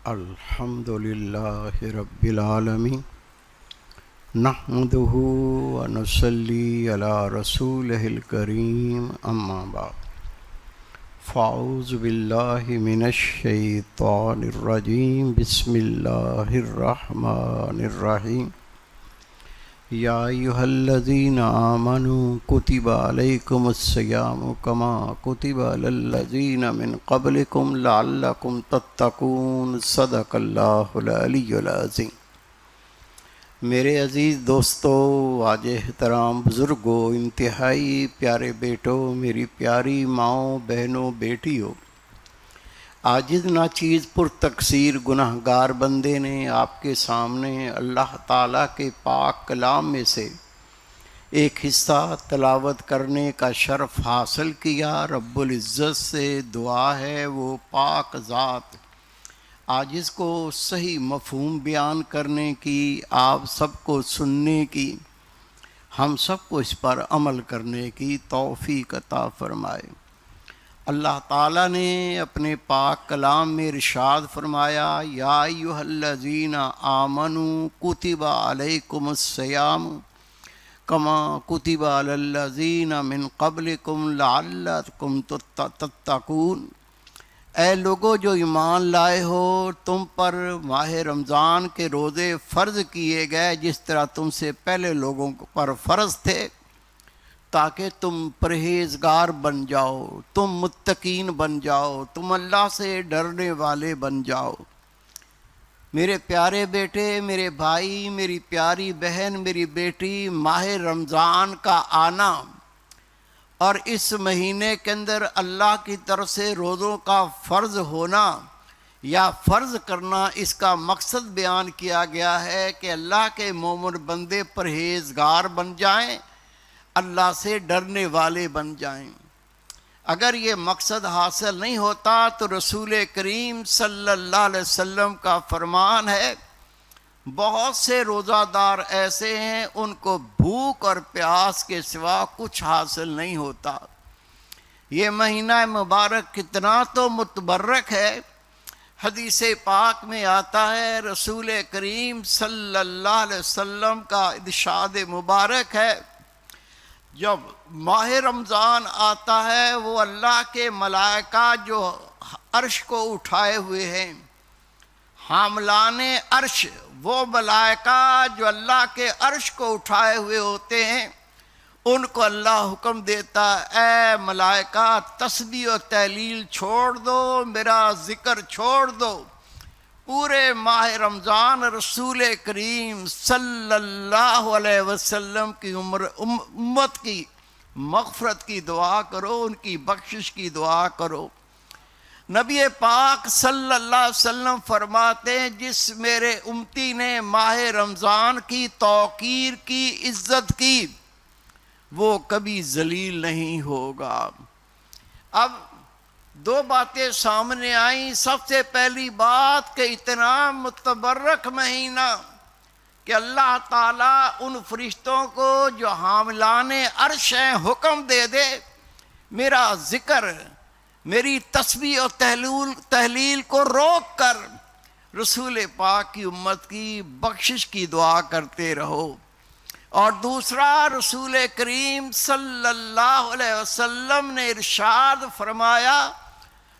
الحمد للہ رب العالمین نحمده ونصلی علی رسولہ الکریم اما بعد فاعوذ باللہ من الشیطان الرجیم بسم اللہ الرحمن الرحیم یا ایہا الذین آمنوا کتب علیکم الصیام کما کتب علی الذین من قبلکم لعلکم تتقون صدق اللہ العلی العظیم۔ میرے عزیز دوستو، واجب احترام بزرگوں، انتہائی پیارے بیٹوں، میری پیاری ماؤں، بہنوں، بیٹیوں، عاجز ناچیز پر تقصیر گناہ گار بندے نے آپ کے سامنے اللہ تعالیٰ کے پاک کلام میں سے ایک حصہ تلاوت کرنے کا شرف حاصل کیا۔ رب العزت سے دعا ہے وہ پاک ذات عاجز کو صحیح مفہوم بیان کرنے کی، آپ سب کو سننے کی، ہم سب کو اس پر عمل کرنے کی توفیق عطا فرمائے۔ اللہ تعالیٰ نے اپنے پاک کلام میں ارشاد فرمایا، یا ایھا الذین آمنوا کتب علیکم الصیام کما کتب علی الذین من قبلکم لعلکم تتقون۔ اے لوگو جو ایمان لائے ہو، تم پر ماہ رمضان کے روزے فرض کیے گئے جس طرح تم سے پہلے لوگوں پر فرض تھے، تاکہ تم پرہیزگار بن جاؤ، تم متقین بن جاؤ، تم اللہ سے ڈرنے والے بن جاؤ۔ میرے پیارے بیٹے، میرے بھائی، میری پیاری بہن، میری بیٹی، ماہ رمضان کا آنا اور اس مہینے کے اندر اللہ کی طرف سے روزوں کا فرض ہونا یا فرض کرنا، اس کا مقصد بیان کیا گیا ہے کہ اللہ کے مومن بندے پرہیزگار بن جائیں، اللہ سے ڈرنے والے بن جائیں۔ اگر یہ مقصد حاصل نہیں ہوتا تو رسول کریم صلی اللہ علیہ وسلم کا فرمان ہے، بہت سے روزہ دار ایسے ہیں ان کو بھوک اور پیاس کے سوا کچھ حاصل نہیں ہوتا۔ یہ مہینہ مبارک کتنا تو متبرک ہے۔ حدیث پاک میں آتا ہے، رسول کریم صلی اللہ علیہ وسلم کا ارشاد مبارک ہے، جب ماہ رمضان آتا ہے وہ اللہ کے ملائکہ جو عرش کو اٹھائے ہوئے ہیں، حاملان عرش، وہ ملائکہ جو اللہ کے عرش کو اٹھائے ہوئے ہوتے ہیں، ان کو اللہ حکم دیتا، اے ملائکہ تسبیح و تہلیل چھوڑ دو، میرا ذکر چھوڑ دو۔ پورے ماہ رمضان رسول کریم صلی اللہ علیہ وسلم کی امت کی مغفرت کی دعا کرو، ان کی بخشش کی دعا کرو۔ نبی پاک صلی اللہ علیہ وسلم فرماتے ہیں، جس میرے امتی نے ماہ رمضان کی توقیر کی، عزت کی، وہ کبھی ذلیل نہیں ہوگا۔ اب دو باتیں سامنے آئیں۔ سب سے پہلی بات کہ اتنا متبرک مہینہ کہ اللہ تعالیٰ ان فرشتوں کو جو حاملان عرش ہیں حکم دے دے، میرا ذکر، میری تسبیح و تہلیل کو روک کر رسول پاک کی امت کی بخشش کی دعا کرتے رہو۔ اور دوسرا، رسول کریم صلی اللہ علیہ وسلم نے ارشاد فرمایا،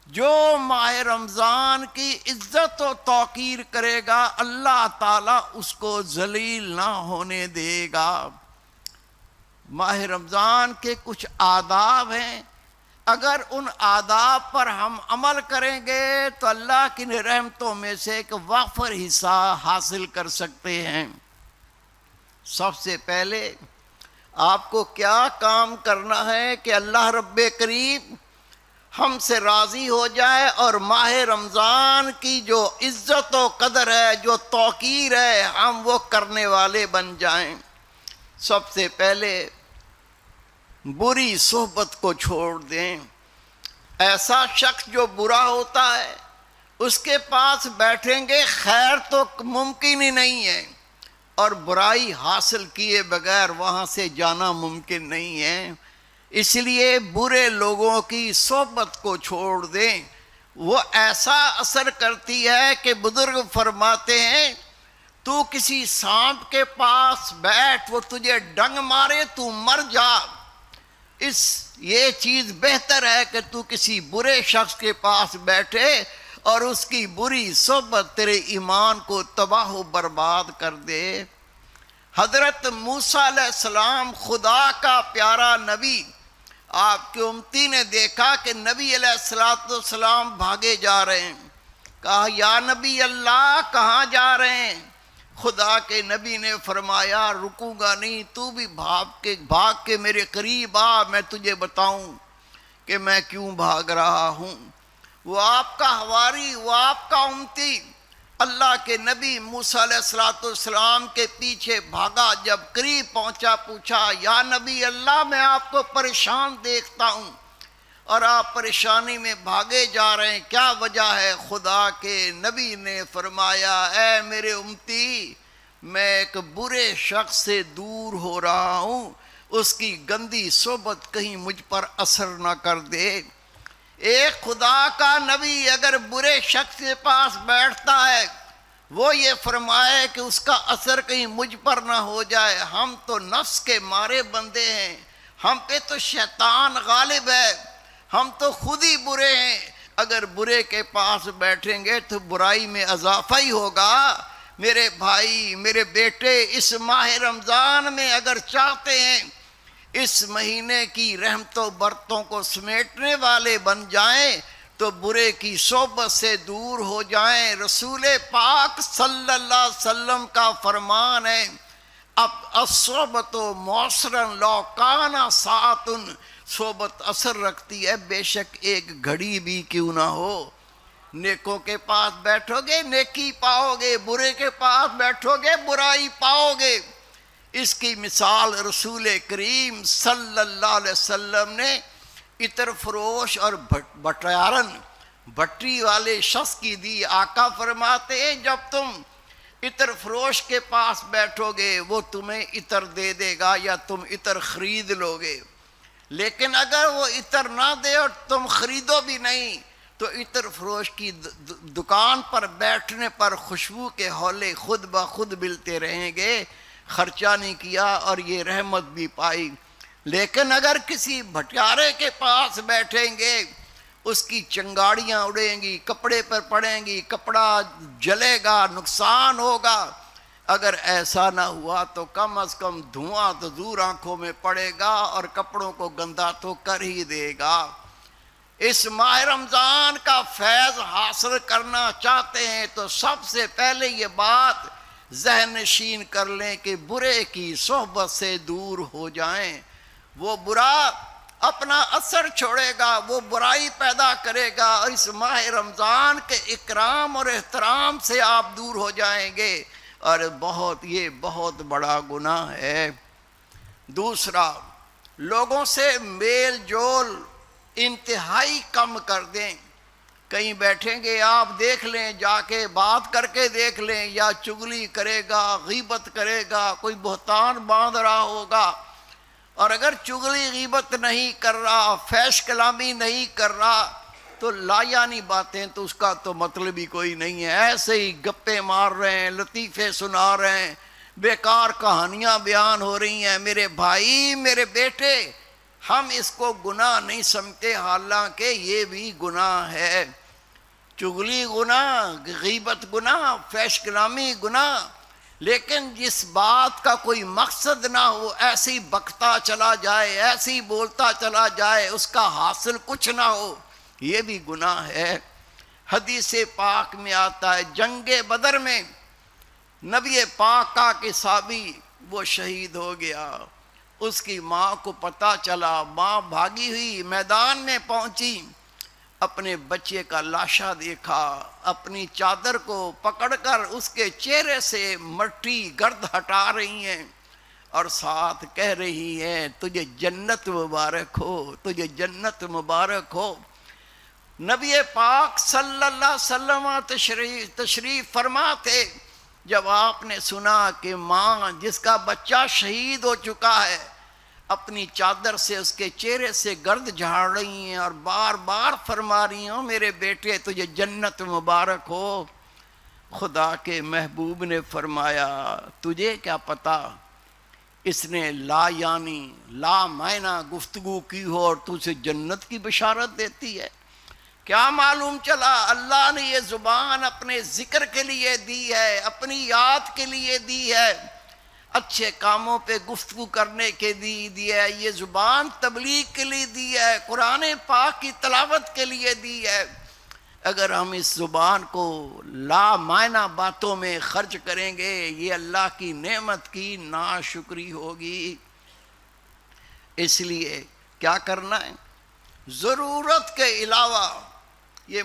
جو ماہ رمضان کی عزت و توقیر کرے گا اللہ تعالیٰ اس کو ذلیل نہ ہونے دے گا۔ ماہ رمضان کے کچھ آداب ہیں، اگر ان آداب پر ہم عمل کریں گے تو اللہ کی رحمتوں میں سے ایک وافر حصہ حاصل کر سکتے ہیں۔ سب سے پہلے آپ کو کیا کام کرنا ہے کہ اللہ رب کریم ہم سے راضی ہو جائے اور ماہ رمضان کی جو عزت و قدر ہے، جو توقیر ہے، ہم وہ کرنے والے بن جائیں۔ سب سے پہلے بری صحبت کو چھوڑ دیں۔ ایسا شخص جو برا ہوتا ہے اس کے پاس بیٹھیں گے خیر تو ممکن ہی نہیں ہے، اور برائی حاصل کیے بغیر وہاں سے جانا ممکن نہیں ہے۔ اس لیے برے لوگوں کی صحبت کو چھوڑ دیں، وہ ایسا اثر کرتی ہے کہ بزرگ فرماتے ہیں تو کسی سانپ کے پاس بیٹھ، وہ تجھے ڈنگ مارے تو مر جا، یہ چیز بہتر ہے کہ تو کسی برے شخص کے پاس بیٹھے اور اس کی بری صحبت تیرے ایمان کو تباہ و برباد کر دے۔ حضرت موسیٰ علیہ السلام خدا کا پیارا نبی، آپ کے امتی نے دیکھا کہ نبی علیہ السلام بھاگے جا رہے ہیں، کہا یا نبی اللہ کہاں جا رہے ہیں؟ خدا کے نبی نے فرمایا رکوں گا نہیں، تو بھی بھاگ کے میرے قریب آ، میں تجھے بتاؤں کہ میں کیوں بھاگ رہا ہوں۔ وہ آپ کا حواری، وہ آپ کا امتی اللہ کے نبی موسیٰ علیہ السلام کے پیچھے بھاگا، جب قریب پہنچا پوچھا یا نبی اللہ میں آپ کو پریشان دیکھتا ہوں اور آپ پریشانی میں بھاگے جا رہے ہیں، کیا وجہ ہے؟ خدا کے نبی نے فرمایا اے میرے امتی، میں ایک برے شخص سے دور ہو رہا ہوں، اس کی گندی صحبت کہیں مجھ پر اثر نہ کر دے۔ ایک خدا کا نبی اگر برے شخص کے پاس بیٹھتا ہے، وہ یہ فرمائے کہ اس کا اثر کہیں مجھ پر نہ ہو جائے۔ ہم تو نفس کے مارے بندے ہیں، ہم پہ تو شیطان غالب ہے، ہم تو خود ہی برے ہیں، اگر برے کے پاس بیٹھیں گے تو برائی میں اضافہ ہی ہوگا۔ میرے بھائی، میرے بیٹے، اس ماہ رمضان میں اگر چاہتے ہیں اس مہینے کی رحمت و برکتوں کو سمیٹنے والے بن جائیں تو برے کی صحبت سے دور ہو جائیں۔ رسول پاک صلی اللہ علیہ وسلم کا فرمان ہے اب الصحبت مؤثراً لو کان ساعۃ، صحبت اثر رکھتی ہے بے شک ایک گھڑی بھی کیوں نہ ہو۔ نیکوں کے پاس بیٹھو گے نیکی پاؤ گے، برے کے پاس بیٹھو گے برائی پاؤ گے۔ اس کی مثال رسول کریم صلی اللہ علیہ وسلم نے عطر فروش اور بھٹی والے شخص کی دی۔ آقا فرماتے ہیں جب تم عطر فروش کے پاس بیٹھو گے وہ تمہیں عطر دے دے گا یا تم عطر خرید لو گے، لیکن اگر وہ عطر نہ دے اور تم خریدو بھی نہیں تو عطر فروش کی دکان پر بیٹھنے پر خوشبو کے حولے خود بخود ملتے رہیں گے، خرچہ نہیں کیا اور یہ رحمت بھی پائی۔ لیکن اگر کسی بھٹیارے کے پاس بیٹھیں گے اس کی چنگاڑیاں اڑیں گی، کپڑے پر پڑیں گی، کپڑا جلے گا، نقصان ہوگا۔ اگر ایسا نہ ہوا تو کم از کم دھواں تو دور آنکھوں میں پڑے گا اور کپڑوں کو گندا تو کر ہی دے گا۔ اس ماہ رمضان کا فیض حاصل کرنا چاہتے ہیں تو سب سے پہلے یہ بات ذہن نشین کر لیں کہ برے کی صحبت سے دور ہو جائیں۔ وہ برا اپنا اثر چھوڑے گا، وہ برائی پیدا کرے گا، اور اس ماہ رمضان کے اکرام اور احترام سے آپ دور ہو جائیں گے، اور یہ بہت بڑا گناہ ہے۔ دوسرا، لوگوں سے میل جول انتہائی کم کر دیں۔ کہیں بیٹھیں گے آپ دیکھ لیں، جا کے بات کر کے دیکھ لیں، یا چغلی کرے گا، غیبت کرے گا، کوئی بہتان باندھ رہا ہوگا، اور اگر چغلی غیبت نہیں کر رہا، فحش کلامی نہیں کر رہا تو لا یعنی باتیں تو اس کا تو مطلب ہی کوئی نہیں ہے، ایسے ہی گپے مار رہے ہیں، لطیفے سنا رہے ہیں، بیکار کہانیاں بیان ہو رہی ہیں۔ میرے بھائی، میرے بیٹے، ہم اس کو گناہ نہیں سمجھتے، حالانکہ یہ بھی گناہ ہے۔ چغلی گناہ، غیبت گناہ، فحش کلامی گناہ، لیکن جس بات کا کوئی مقصد نہ ہو، ایسے ہی بکتا چلا جائے، ایسے ہی بولتا چلا جائے، اس کا حاصل کچھ نہ ہو، یہ بھی گناہ ہے۔ حدیث پاک میں آتا ہے جنگ بدر میں نبی پاک کا کہ صحابی وہ شہید ہو گیا، اس کی ماں کو پتہ چلا، ماں بھاگی ہوئی میدان میں پہنچی، اپنے بچے کا لاشا دیکھا، اپنی چادر کو پکڑ کر اس کے چہرے سے مٹی گرد ہٹا رہی ہیں اور ساتھ کہہ رہی ہیں تجھے جنت مبارک ہو، تجھے جنت مبارک ہو۔ نبی پاک صلی اللہ علیہ وسلم تشریف فرما تھے، جب آپ نے سنا کہ ماں جس کا بچہ شہید ہو چکا ہے اپنی چادر سے اس کے چہرے سے گرد جھاڑ رہی ہیں اور بار بار فرما رہی ہوں میرے بیٹے تجھے جنت مبارک ہو۔ خدا کے محبوب نے فرمایا تجھے کیا پتا اس نے لا یعنی لا معنی گفتگو کی ہو اور تجھے جنت کی بشارت دیتی ہے؟ کیا معلوم چلا اللہ نے یہ زبان اپنے ذکر کے لیے دی ہے، اپنی یاد کے لیے دی ہے، اچھے کاموں پہ گفتگو کرنے کے لیے دی ہے، یہ زبان تبلیغ کے لیے دی ہے، قرآن پاک کی تلاوت کے لیے دی ہے۔ اگر ہم اس زبان کو لا معنی باتوں میں خرچ کریں گے یہ اللہ کی نعمت کی ناشکری ہوگی۔ اس لیے کیا کرنا ہے؟ ضرورت کے علاوہ یہ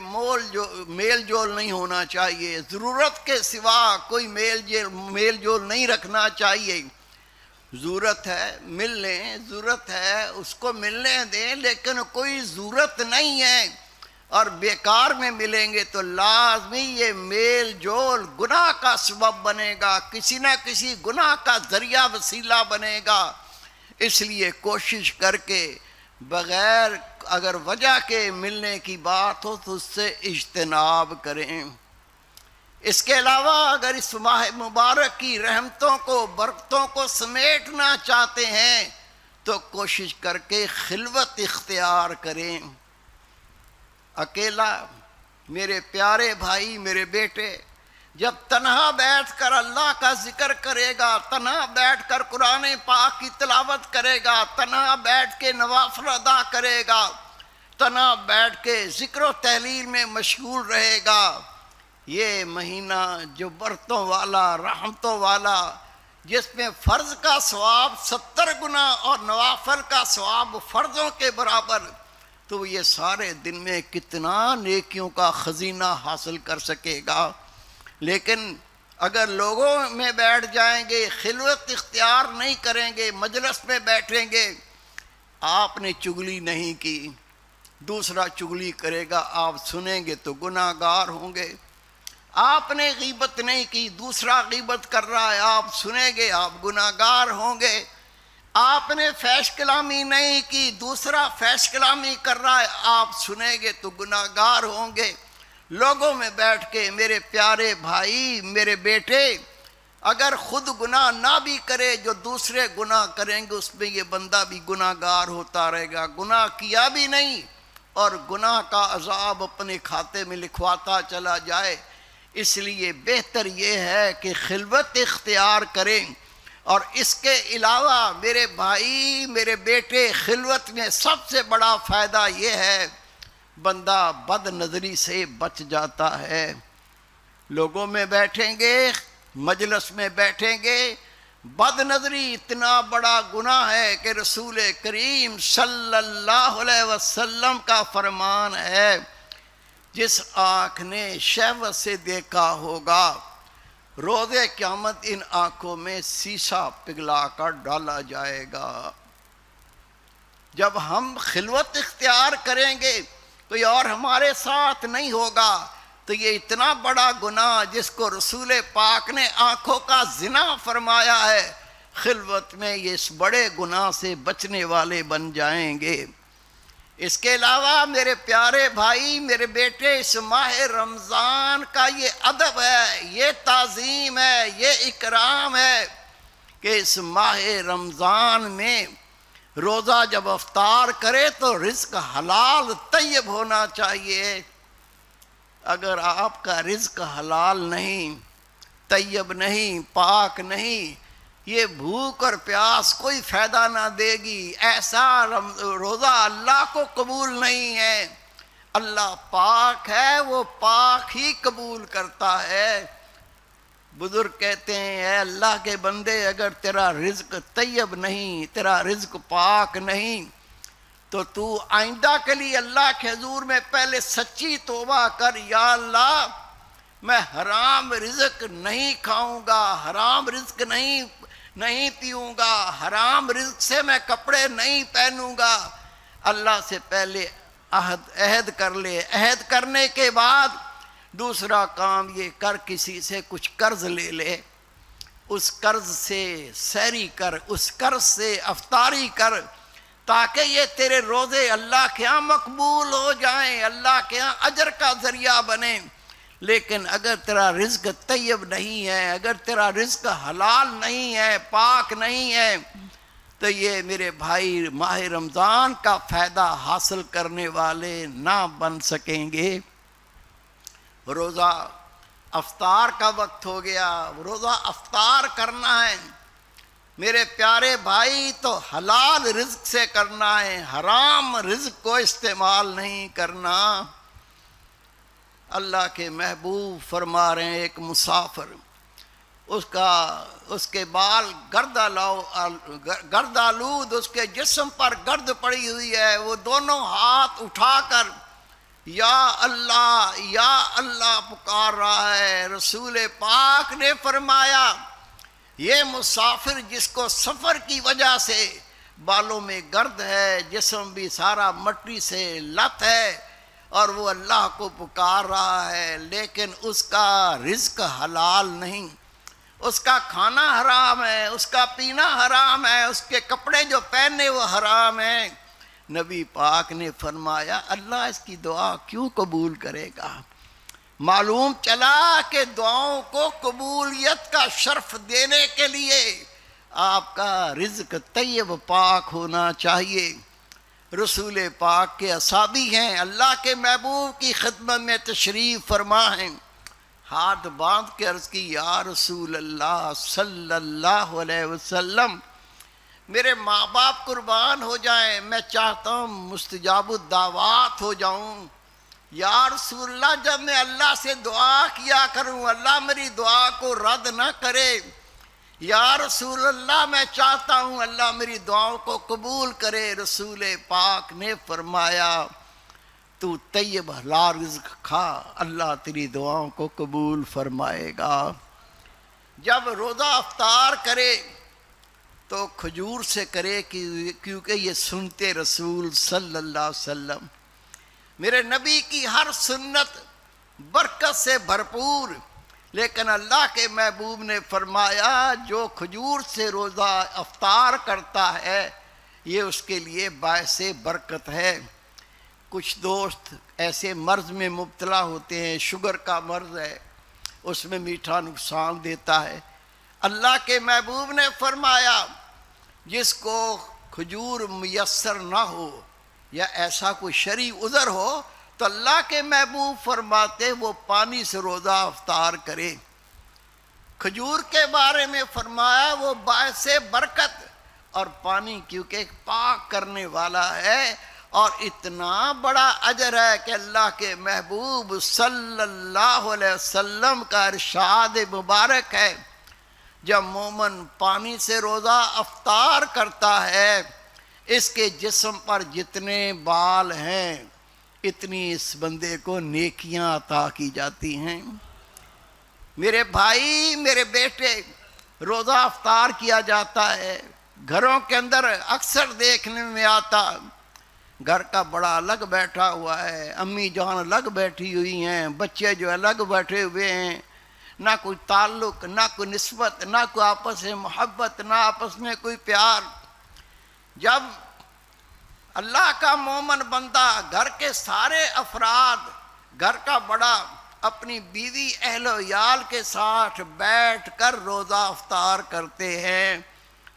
میل جول نہیں ہونا چاہیے، ضرورت کے سوا کوئی میل جول نہیں رکھنا چاہیے۔ ضرورت ہے مل لیں، ضرورت ہے اس کو ملنے دیں، لیکن کوئی ضرورت نہیں ہے اور بیکار میں ملیں گے تو لازمی یہ میل جول گناہ کا سبب بنے گا، کسی نہ کسی گناہ کا ذریعہ وسیلہ بنے گا۔ اس لیے کوشش کر کے بغیر اگر وجہ کے ملنے کی بات ہو تو اس سے اجتناب کریں۔ اس کے علاوہ اگر اس ماہ مبارک کی رحمتوں کو برکتوں کو سمیٹنا چاہتے ہیں تو کوشش کر کے خلوت اختیار کریں۔ اکیلا میرے پیارے بھائی میرے بیٹے جب تنہا بیٹھ کر اللہ کا ذکر کرے گا، تنہا بیٹھ کر قرآن پاک کی تلاوت کرے گا، تنہا بیٹھ کے نوافل ادا کرے گا، تنہا بیٹھ کے ذکر و تحلیل میں مشغول رہے گا، یہ مہینہ جو برکتوں والا رحمتوں والا جس میں فرض کا ثواب 70 گنا اور نوافل کا ثواب فرضوں کے برابر، تو یہ سارے دن میں کتنا نیکیوں کا خزینہ حاصل کر سکے گا۔ لیکن اگر لوگوں میں بیٹھ جائیں گے، خلوت اختیار نہیں کریں گے، مجلس میں بیٹھیں گے، آپ نے چغلی نہیں کی، دوسرا چغلی کرے گا، آپ سنیں گے تو گناہ گار ہوں گے۔ آپ نے غیبت نہیں کی، دوسرا غیبت کر رہا ہے، آپ سنیں گے، آپ گناہ گار ہوں گے۔ آپ نے فحش کلامی نہیں کی، دوسرا فحش کلامی کر رہا ہے، آپ سنیں گے تو گناہ گار ہوں گے۔ لوگوں میں بیٹھ کے میرے پیارے بھائی میرے بیٹے اگر خود گناہ نہ بھی کرے، جو دوسرے گناہ کریں گے اس میں یہ بندہ بھی گناہ گار ہوتا رہے گا، گناہ کیا بھی نہیں اور گناہ کا عذاب اپنے کھاتے میں لکھواتا چلا جائے۔ اس لیے بہتر یہ ہے کہ خلوت اختیار کریں۔ اور اس کے علاوہ میرے بھائی میرے بیٹے خلوت میں سب سے بڑا فائدہ یہ ہے بندہ بد نظری سے بچ جاتا ہے۔ لوگوں میں بیٹھیں گے، مجلس میں بیٹھیں گے، بد نظری اتنا بڑا گناہ ہے کہ رسول کریم صلی اللہ علیہ وسلم کا فرمان ہے جس آنکھ نے شہوت سے دیکھا ہوگا روز قیامت ان آنکھوں میں سیسا پگھلا کر ڈالا جائے گا۔ جب ہم خلوت اختیار کریں گے کوئی اور ہمارے ساتھ نہیں ہوگا تو یہ اتنا بڑا گناہ جس کو رسول پاک نے آنکھوں کا زنا فرمایا ہے، خلوت میں یہ اس بڑے گناہ سے بچنے والے بن جائیں گے۔ اس کے علاوہ میرے پیارے بھائی میرے بیٹے اس ماہ رمضان کا یہ ادب ہے، یہ تعظیم ہے، یہ اکرام ہے کہ اس ماہ رمضان میں روزہ جب افطار کرے تو رزق حلال طیب ہونا چاہیے۔ اگر آپ کا رزق حلال نہیں، طیب نہیں، پاک نہیں، یہ بھوک اور پیاس کوئی فائدہ نہ دے گی۔ ایسا روزہ اللہ کو قبول نہیں ہے۔ اللہ پاک ہے، وہ پاک ہی قبول کرتا ہے۔ بزرگ کہتے ہیں اے اللہ کے بندے اگر تیرا رزق طیب نہیں، تیرا رزق پاک نہیں تو آئندہ کے لیے اللہ کے حضور میں پہلے سچی توبہ کر، یا اللہ میں حرام رزق نہیں کھاؤں گا، حرام رزق نہیں پیوں گا، حرام رزق سے میں کپڑے نہیں پہنوں گا۔ اللہ سے پہلے عہد کر لے، عہد کرنے کے بعد دوسرا کام یہ کر کسی سے کچھ قرض لے لے، اس قرض سے سحری کر، اس قرض سے افطاری کر، تاکہ یہ تیرے روزے اللہ کے ہاں مقبول ہو جائیں، اللہ کے ہاں اجر کا ذریعہ بنیں۔ لیکن اگر تیرا رزق طیب نہیں ہے، اگر تیرا رزق حلال نہیں ہے، پاک نہیں ہے، تو یہ میرے بھائی ماہ رمضان کا فائدہ حاصل کرنے والے نہ بن سکیں گے۔ روزہ افطار کا وقت ہو گیا، روزہ افطار کرنا ہے میرے پیارے بھائی، تو حلال رزق سے کرنا ہے، حرام رزق کو استعمال نہیں کرنا۔ اللہ کے محبوب فرما رہے ہیں ایک مسافر، اس کے بال گرد آلود، اس کے جسم پر گرد پڑی ہوئی ہے، وہ دونوں ہاتھ اٹھا کر یا اللہ پکار رہا ہے۔ رسول پاک نے فرمایا یہ مسافر جس کو سفر کی وجہ سے بالوں میں گرد ہے، جسم بھی سارا مٹی سے لت ہے، اور وہ اللہ کو پکار رہا ہے، لیکن اس کا رزق حلال نہیں، اس کا کھانا حرام ہے، اس کا پینا حرام ہے، اس کے کپڑے جو پہنے وہ حرام ہیں۔ نبی پاک نے فرمایا اللہ اس کی دعا کیوں قبول کرے گا؟ معلوم چلا کہ دعاؤں کو قبولیت کا شرف دینے کے لیے آپ کا رزق طیب پاک ہونا چاہیے۔ رسول پاک کے اصحابی ہیں، اللہ کے محبوب کی خدمت میں تشریف فرما ہیں، ہاتھ باندھ کے عرض کی یا رسول اللہ صلی اللہ علیہ وسلم، میرے ماں باپ قربان ہو جائیں، میں چاہتا ہوں مستجاب الدعوات ہو جاؤں۔ یا رسول اللہ جب میں اللہ سے دعا کیا کروں اللہ میری دعا کو رد نہ کرے۔ یا رسول اللہ میں چاہتا ہوں اللہ میری دعاؤں کو قبول کرے۔ رسول پاک نے فرمایا تو طیب حلال رزق کھا، اللہ تیری دعاؤں کو قبول فرمائے گا۔ جب روزہ افطار کرے تو کھجور سے کرے، کیونکہ یہ سنتے رسول صلی اللہ علیہ وسلم، میرے نبی کی ہر سنت برکت سے بھرپور، لیکن اللہ کے محبوب نے فرمایا جو کھجور سے روزہ افطار کرتا ہے یہ اس کے لیے باعث برکت ہے۔ کچھ دوست ایسے مرض میں مبتلا ہوتے ہیں، شوگر کا مرض ہے، اس میں میٹھا نقصان دیتا ہے۔ اللہ کے محبوب نے فرمایا جس کو کھجور میسر نہ ہو یا ایسا کوئی شرعی عذر ہو تو اللہ کے محبوب فرماتے وہ پانی سے روزہ افطار کرے۔ کھجور کے بارے میں فرمایا وہ باعث برکت، اور پانی کیونکہ پاک کرنے والا ہے، اور اتنا بڑا اجر ہے کہ اللہ کے محبوب صلی اللہ علیہ وسلم کا ارشاد مبارک ہے جب مومن پانی سے روزہ افطار کرتا ہے اس کے جسم پر جتنے بال ہیں اتنی اس بندے کو نیکیاں عطا کی جاتی ہیں۔ میرے بھائی میرے بیٹے، روزہ افطار کیا جاتا ہے، گھروں کے اندر اکثر دیکھنے میں آتا گھر کا بڑا الگ بیٹھا ہوا ہے، امی جان الگ بیٹھی ہوئی ہیں، بچے جو الگ بیٹھے ہوئے ہیں، نہ کوئی تعلق، نہ کوئی نسبت، نہ کوئی آپس میں محبت، نہ آپس میں کوئی پیار۔ جب اللہ کا مومن بندہ، گھر کے سارے افراد، گھر کا بڑا اپنی بیوی اہل و عیال کے ساتھ بیٹھ کر روزہ افطار کرتے ہیں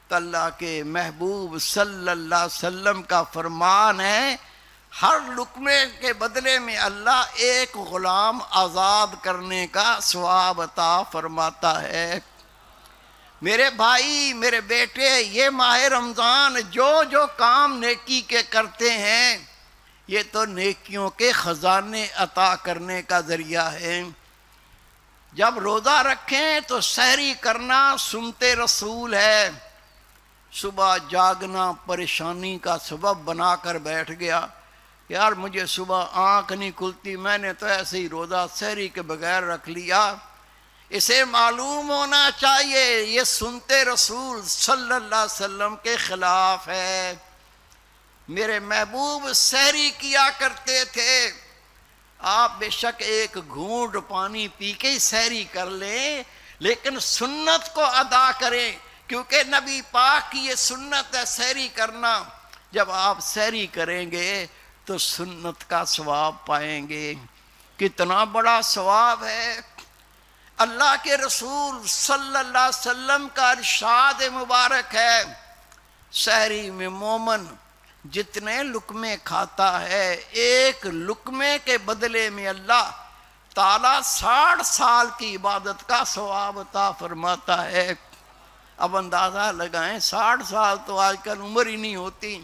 تو اللہ کے محبوب صلی اللہ علیہ وسلم کا فرمان ہے ہر لقمے کے بدلے میں اللہ ایک غلام آزاد کرنے کا ثواب عطا فرماتا ہے۔ میرے بھائی میرے بیٹے، یہ ماہ رمضان جو کام نیکی کے کرتے ہیں یہ تو نیکیوں کے خزانے عطا کرنے کا ذریعہ ہے۔ جب روزہ رکھیں تو سحری کرنا سنتے رسول ہے۔ صبح جاگنا پریشانی کا سبب بنا کر بیٹھ گیا، یار مجھے صبح آنکھ نہیں کھلتی، میں نے تو ایسے ہی روزہ سحری کے بغیر رکھ لیا۔ اسے معلوم ہونا چاہیے یہ سنتے رسول صلی اللہ علیہ وسلم کے خلاف ہے۔ میرے محبوب سحری کیا کرتے تھے، آپ بے شک ایک گھونٹ پانی پی کے ہی سحری کر لیں، لیکن سنت کو ادا کریں، کیونکہ نبی پاک کی یہ سنت ہے سحری کرنا۔ جب آپ سحری کریں گے تو سنت کا ثواب پائیں گے۔ کتنا بڑا ثواب ہے! اللہ کے رسول صلی اللہ علیہ وسلم کا ارشاد مبارک ہے، سحری میں مومن جتنے لقمے کھاتا ہے، ایک لقمے کے بدلے میں اللہ تعالیٰ 60 سال کی عبادت کا ثواب عطا فرماتا ہے۔ اب اندازہ لگائیں، 60 سال تو آج کل عمر ہی نہیں ہوتی،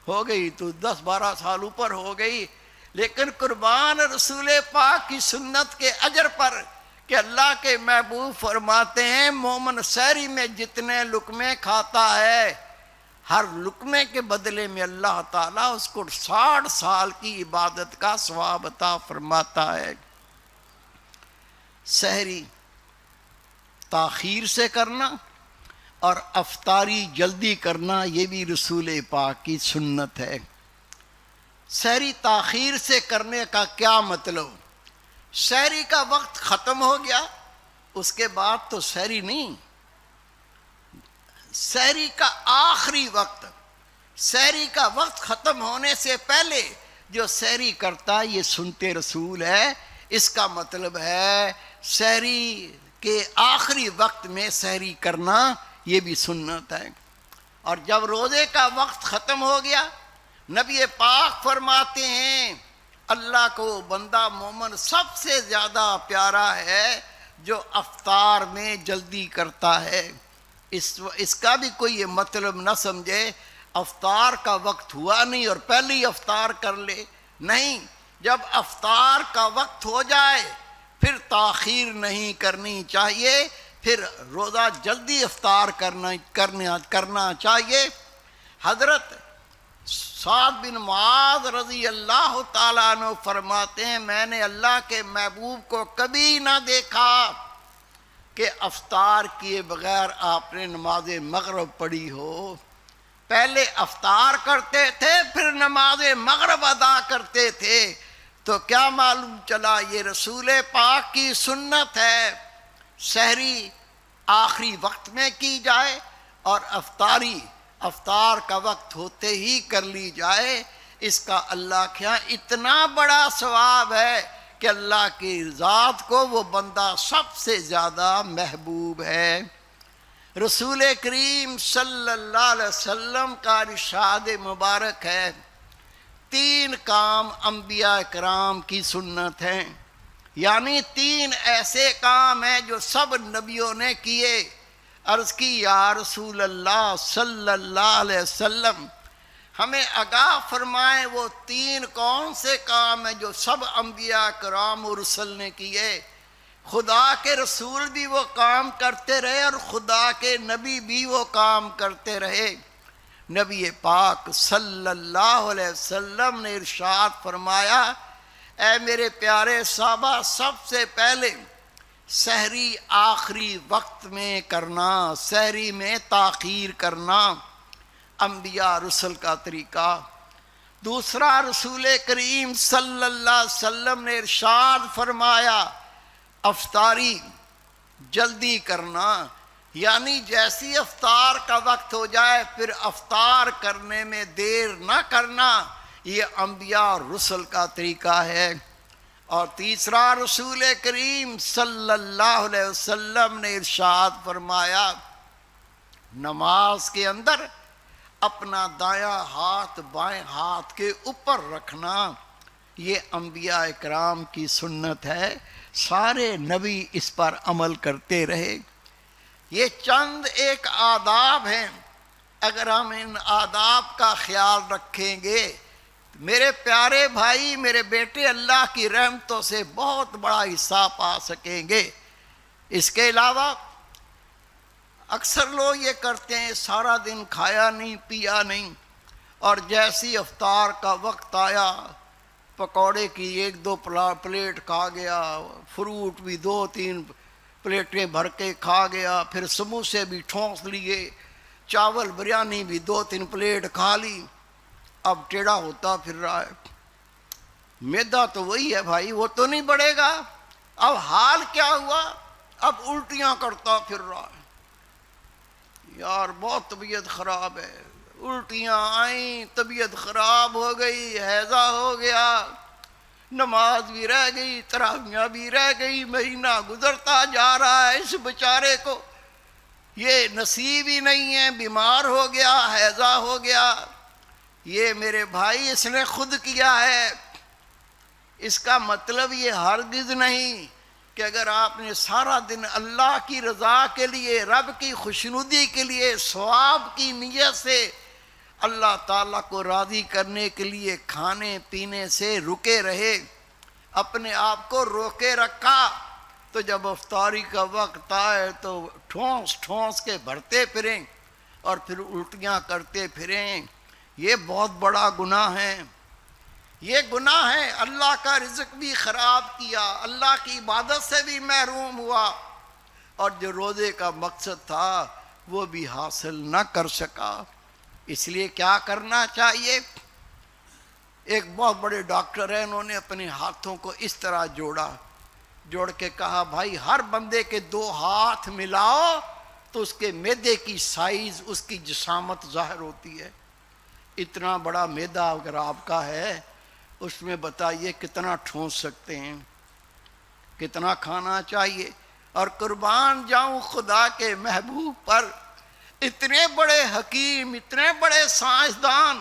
ہو گئی تو 10-12 سال اوپر ہو گئی، لیکن قربان رسول پاک کی سنت کے اجر پر کہ اللہ کے محبوب فرماتے ہیں مومن سحری میں جتنے لقمے کھاتا ہے، ہر لقمے کے بدلے میں اللہ تعالیٰ اس کو 60 سال کی عبادت کا ثواب عطا فرماتا ہے۔ سحری تاخیر سے کرنا اور افطاری جلدی کرنا، یہ بھی رسول پاک کی سنت ہے۔ سحری تاخیر سے کرنے کا کیا مطلب؟ سحری کا وقت ختم ہو گیا، اس کے بعد تو سحری نہیں، سحری کا آخری وقت، سحری کا وقت ختم ہونے سے پہلے جو سحری کرتا ہے یہ سنتے رسول ہے۔ اس کا مطلب ہے سحری کے آخری وقت میں سحری کرنا، یہ بھی سنت ہے۔ اور جب روزے کا وقت ختم ہو گیا، نبی پاک فرماتے ہیں اللہ کو بندہ مومن سب سے زیادہ پیارا ہے جو افطار میں جلدی کرتا ہے۔ اس کا بھی کوئی یہ مطلب نہ سمجھے افطار کا وقت ہوا نہیں اور پہلے ہی افطار کر لے، نہیں، جب افطار کا وقت ہو جائے پھر تاخیر نہیں کرنی چاہیے، پھر روزہ جلدی افطار کرنا چاہیے۔ حضرت سعد بن معاذ رضی اللہ تعالیٰ عنہ فرماتے ہیں میں نے اللہ کے محبوب کو کبھی نہ دیکھا کہ افطار کیے بغیر آپ نے نماز مغرب پڑھی ہو۔ پہلے افطار کرتے تھے پھر نماز مغرب ادا کرتے تھے، تو کیا معلوم چلا یہ رسول پاک کی سنت ہے، سحری آخری وقت میں کی جائے اور افطار کا وقت ہوتے ہی کر لی جائے۔ اس کا اللہ کے یہاں اتنا بڑا ثواب ہے کہ اللہ کی ذات کو وہ بندہ سب سے زیادہ محبوب ہے۔ رسول کریم صلی اللہ علیہ وسلم کا ارشاد مبارک ہے 3 کام انبیاء کرام کی سنت ہیں، یعنی 3 ایسے کام ہیں جو سب نبیوں نے کیے۔ عرض کی یا رسول اللہ صلی اللہ علیہ وسلم ہمیں آگاہ فرمائیں وہ 3 کون سے کام ہیں جو سب انبیاء کرام و رسل نے کیے؟ خدا کے رسول بھی وہ کام کرتے رہے اور خدا کے نبی بھی وہ کام کرتے رہے۔ نبی پاک صلی اللہ علیہ وسلم نے ارشاد فرمایا اے میرے پیارے صحابہ، سب سے پہلے سحری آخری وقت میں کرنا، سحری میں تاخیر کرنا انبیاء رسل کا طریقہ۔ دوسرا رسول کریم صلی اللہ علیہ وسلم نے ارشاد فرمایا افطاری جلدی کرنا، یعنی جیسی افطار کا وقت ہو جائے پھر افطار کرنے میں دیر نہ کرنا، یہ انبیاء اور رسل کا طریقہ ہے۔ اور تیسرا رسول کریم صلی اللہ علیہ وسلم نے ارشاد فرمایا نماز کے اندر اپنا دایاں ہاتھ بائیں ہاتھ کے اوپر رکھنا، یہ انبیاء کرام کی سنت ہے، سارے نبی اس پر عمل کرتے رہے۔ یہ چند ایک آداب ہیں، اگر ہم ان آداب کا خیال رکھیں گے میرے پیارے بھائی، میرے بیٹے، اللہ کی رحمتوں سے بہت بڑا حصہ پا سکیں گے۔ اس کے علاوہ اکثر لوگ یہ کرتے ہیں سارا دن کھایا نہیں پیا نہیں، اور جیسی افطار کا وقت آیا پکوڑے کی 1-2 پلیٹ کھا گیا، فروٹ بھی 2-3 پلیٹیں بھر کے کھا گیا، پھر سموسے بھی ٹھونس لیے، چاول بریانی بھی 2-3 پلیٹ کھا لی، اب ٹیڑھا ہوتا پھر رہا ہے۔ میدا تو وہی ہے بھائی، وہ تو نہیں بڑھے گا۔ اب حال کیا ہوا؟ اب الٹیاں کرتا پھر رہا ہے، یار بہت طبیعت خراب ہے، الٹیاں آئیں، طبیعت خراب ہو گئی، ہیضہ ہو گیا، نماز بھی رہ گئی، تراویحاں بھی رہ گئی، مہینہ گزرتا جا رہا ہے، اس بیچارے کو یہ نصیب ہی نہیں ہے، بیمار ہو گیا، ہیضہ ہو گیا۔ یہ میرے بھائی اس نے خود کیا ہے، اس کا مطلب یہ ہرگز نہیں کہ اگر آپ نے سارا دن اللہ کی رضا کے لیے، رب کی خوشنودی کے لیے، ثواب کی نیت سے اللہ تعالیٰ کو راضی کرنے کے لیے کھانے پینے سے رکے رہے، اپنے آپ کو روکے رکھا، تو جب افطاری کا وقت آئے تو ٹھونس ٹھونس کے بھرتے پھریں اور پھر الٹیاں کرتے پھریں۔ یہ بہت بڑا گناہ ہے، یہ گناہ ہے۔ اللہ کا رزق بھی خراب کیا، اللہ کی عبادت سے بھی محروم ہوا، اور جو روزے کا مقصد تھا وہ بھی حاصل نہ کر سکا۔ اس لیے کیا کرنا چاہیے؟ ایک بہت بڑے ڈاکٹر ہیں، انہوں نے اپنے ہاتھوں کو اس طرح جوڑ کے کہا، بھائی ہر بندے کے 2 ہاتھ ملاؤ تو اس کے معدے کی سائز، اس کی جسامت ظاہر ہوتی ہے۔ اتنا بڑا معدہ اگر آپ کا ہے، اس میں بتائیے کتنا ٹھونس سکتے ہیں، کتنا کھانا چاہیے۔ اور قربان جاؤں خدا کے محبوب پر، اتنے بڑے حکیم، اتنے بڑے سائنسدان،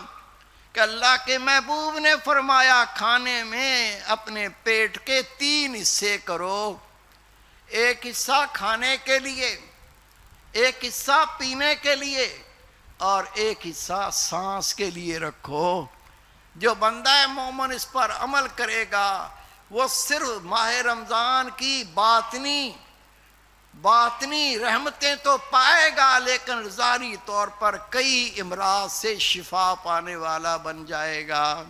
کہ اللہ کے محبوب نے فرمایا کھانے میں اپنے پیٹ کے 3 حصے کرو، ایک حصہ کھانے کے لیے، ایک حصہ پینے کے لیے، اور ایک حصہ سانس کے لیے رکھو۔ جو بندہ مومن اس پر عمل کرے گا وہ صرف ماہ رمضان کی باطنی رحمتیں تو پائے گا، لیکن ظاہری طور پر کئی امراض سے شفا پانے والا بن جائے گا۔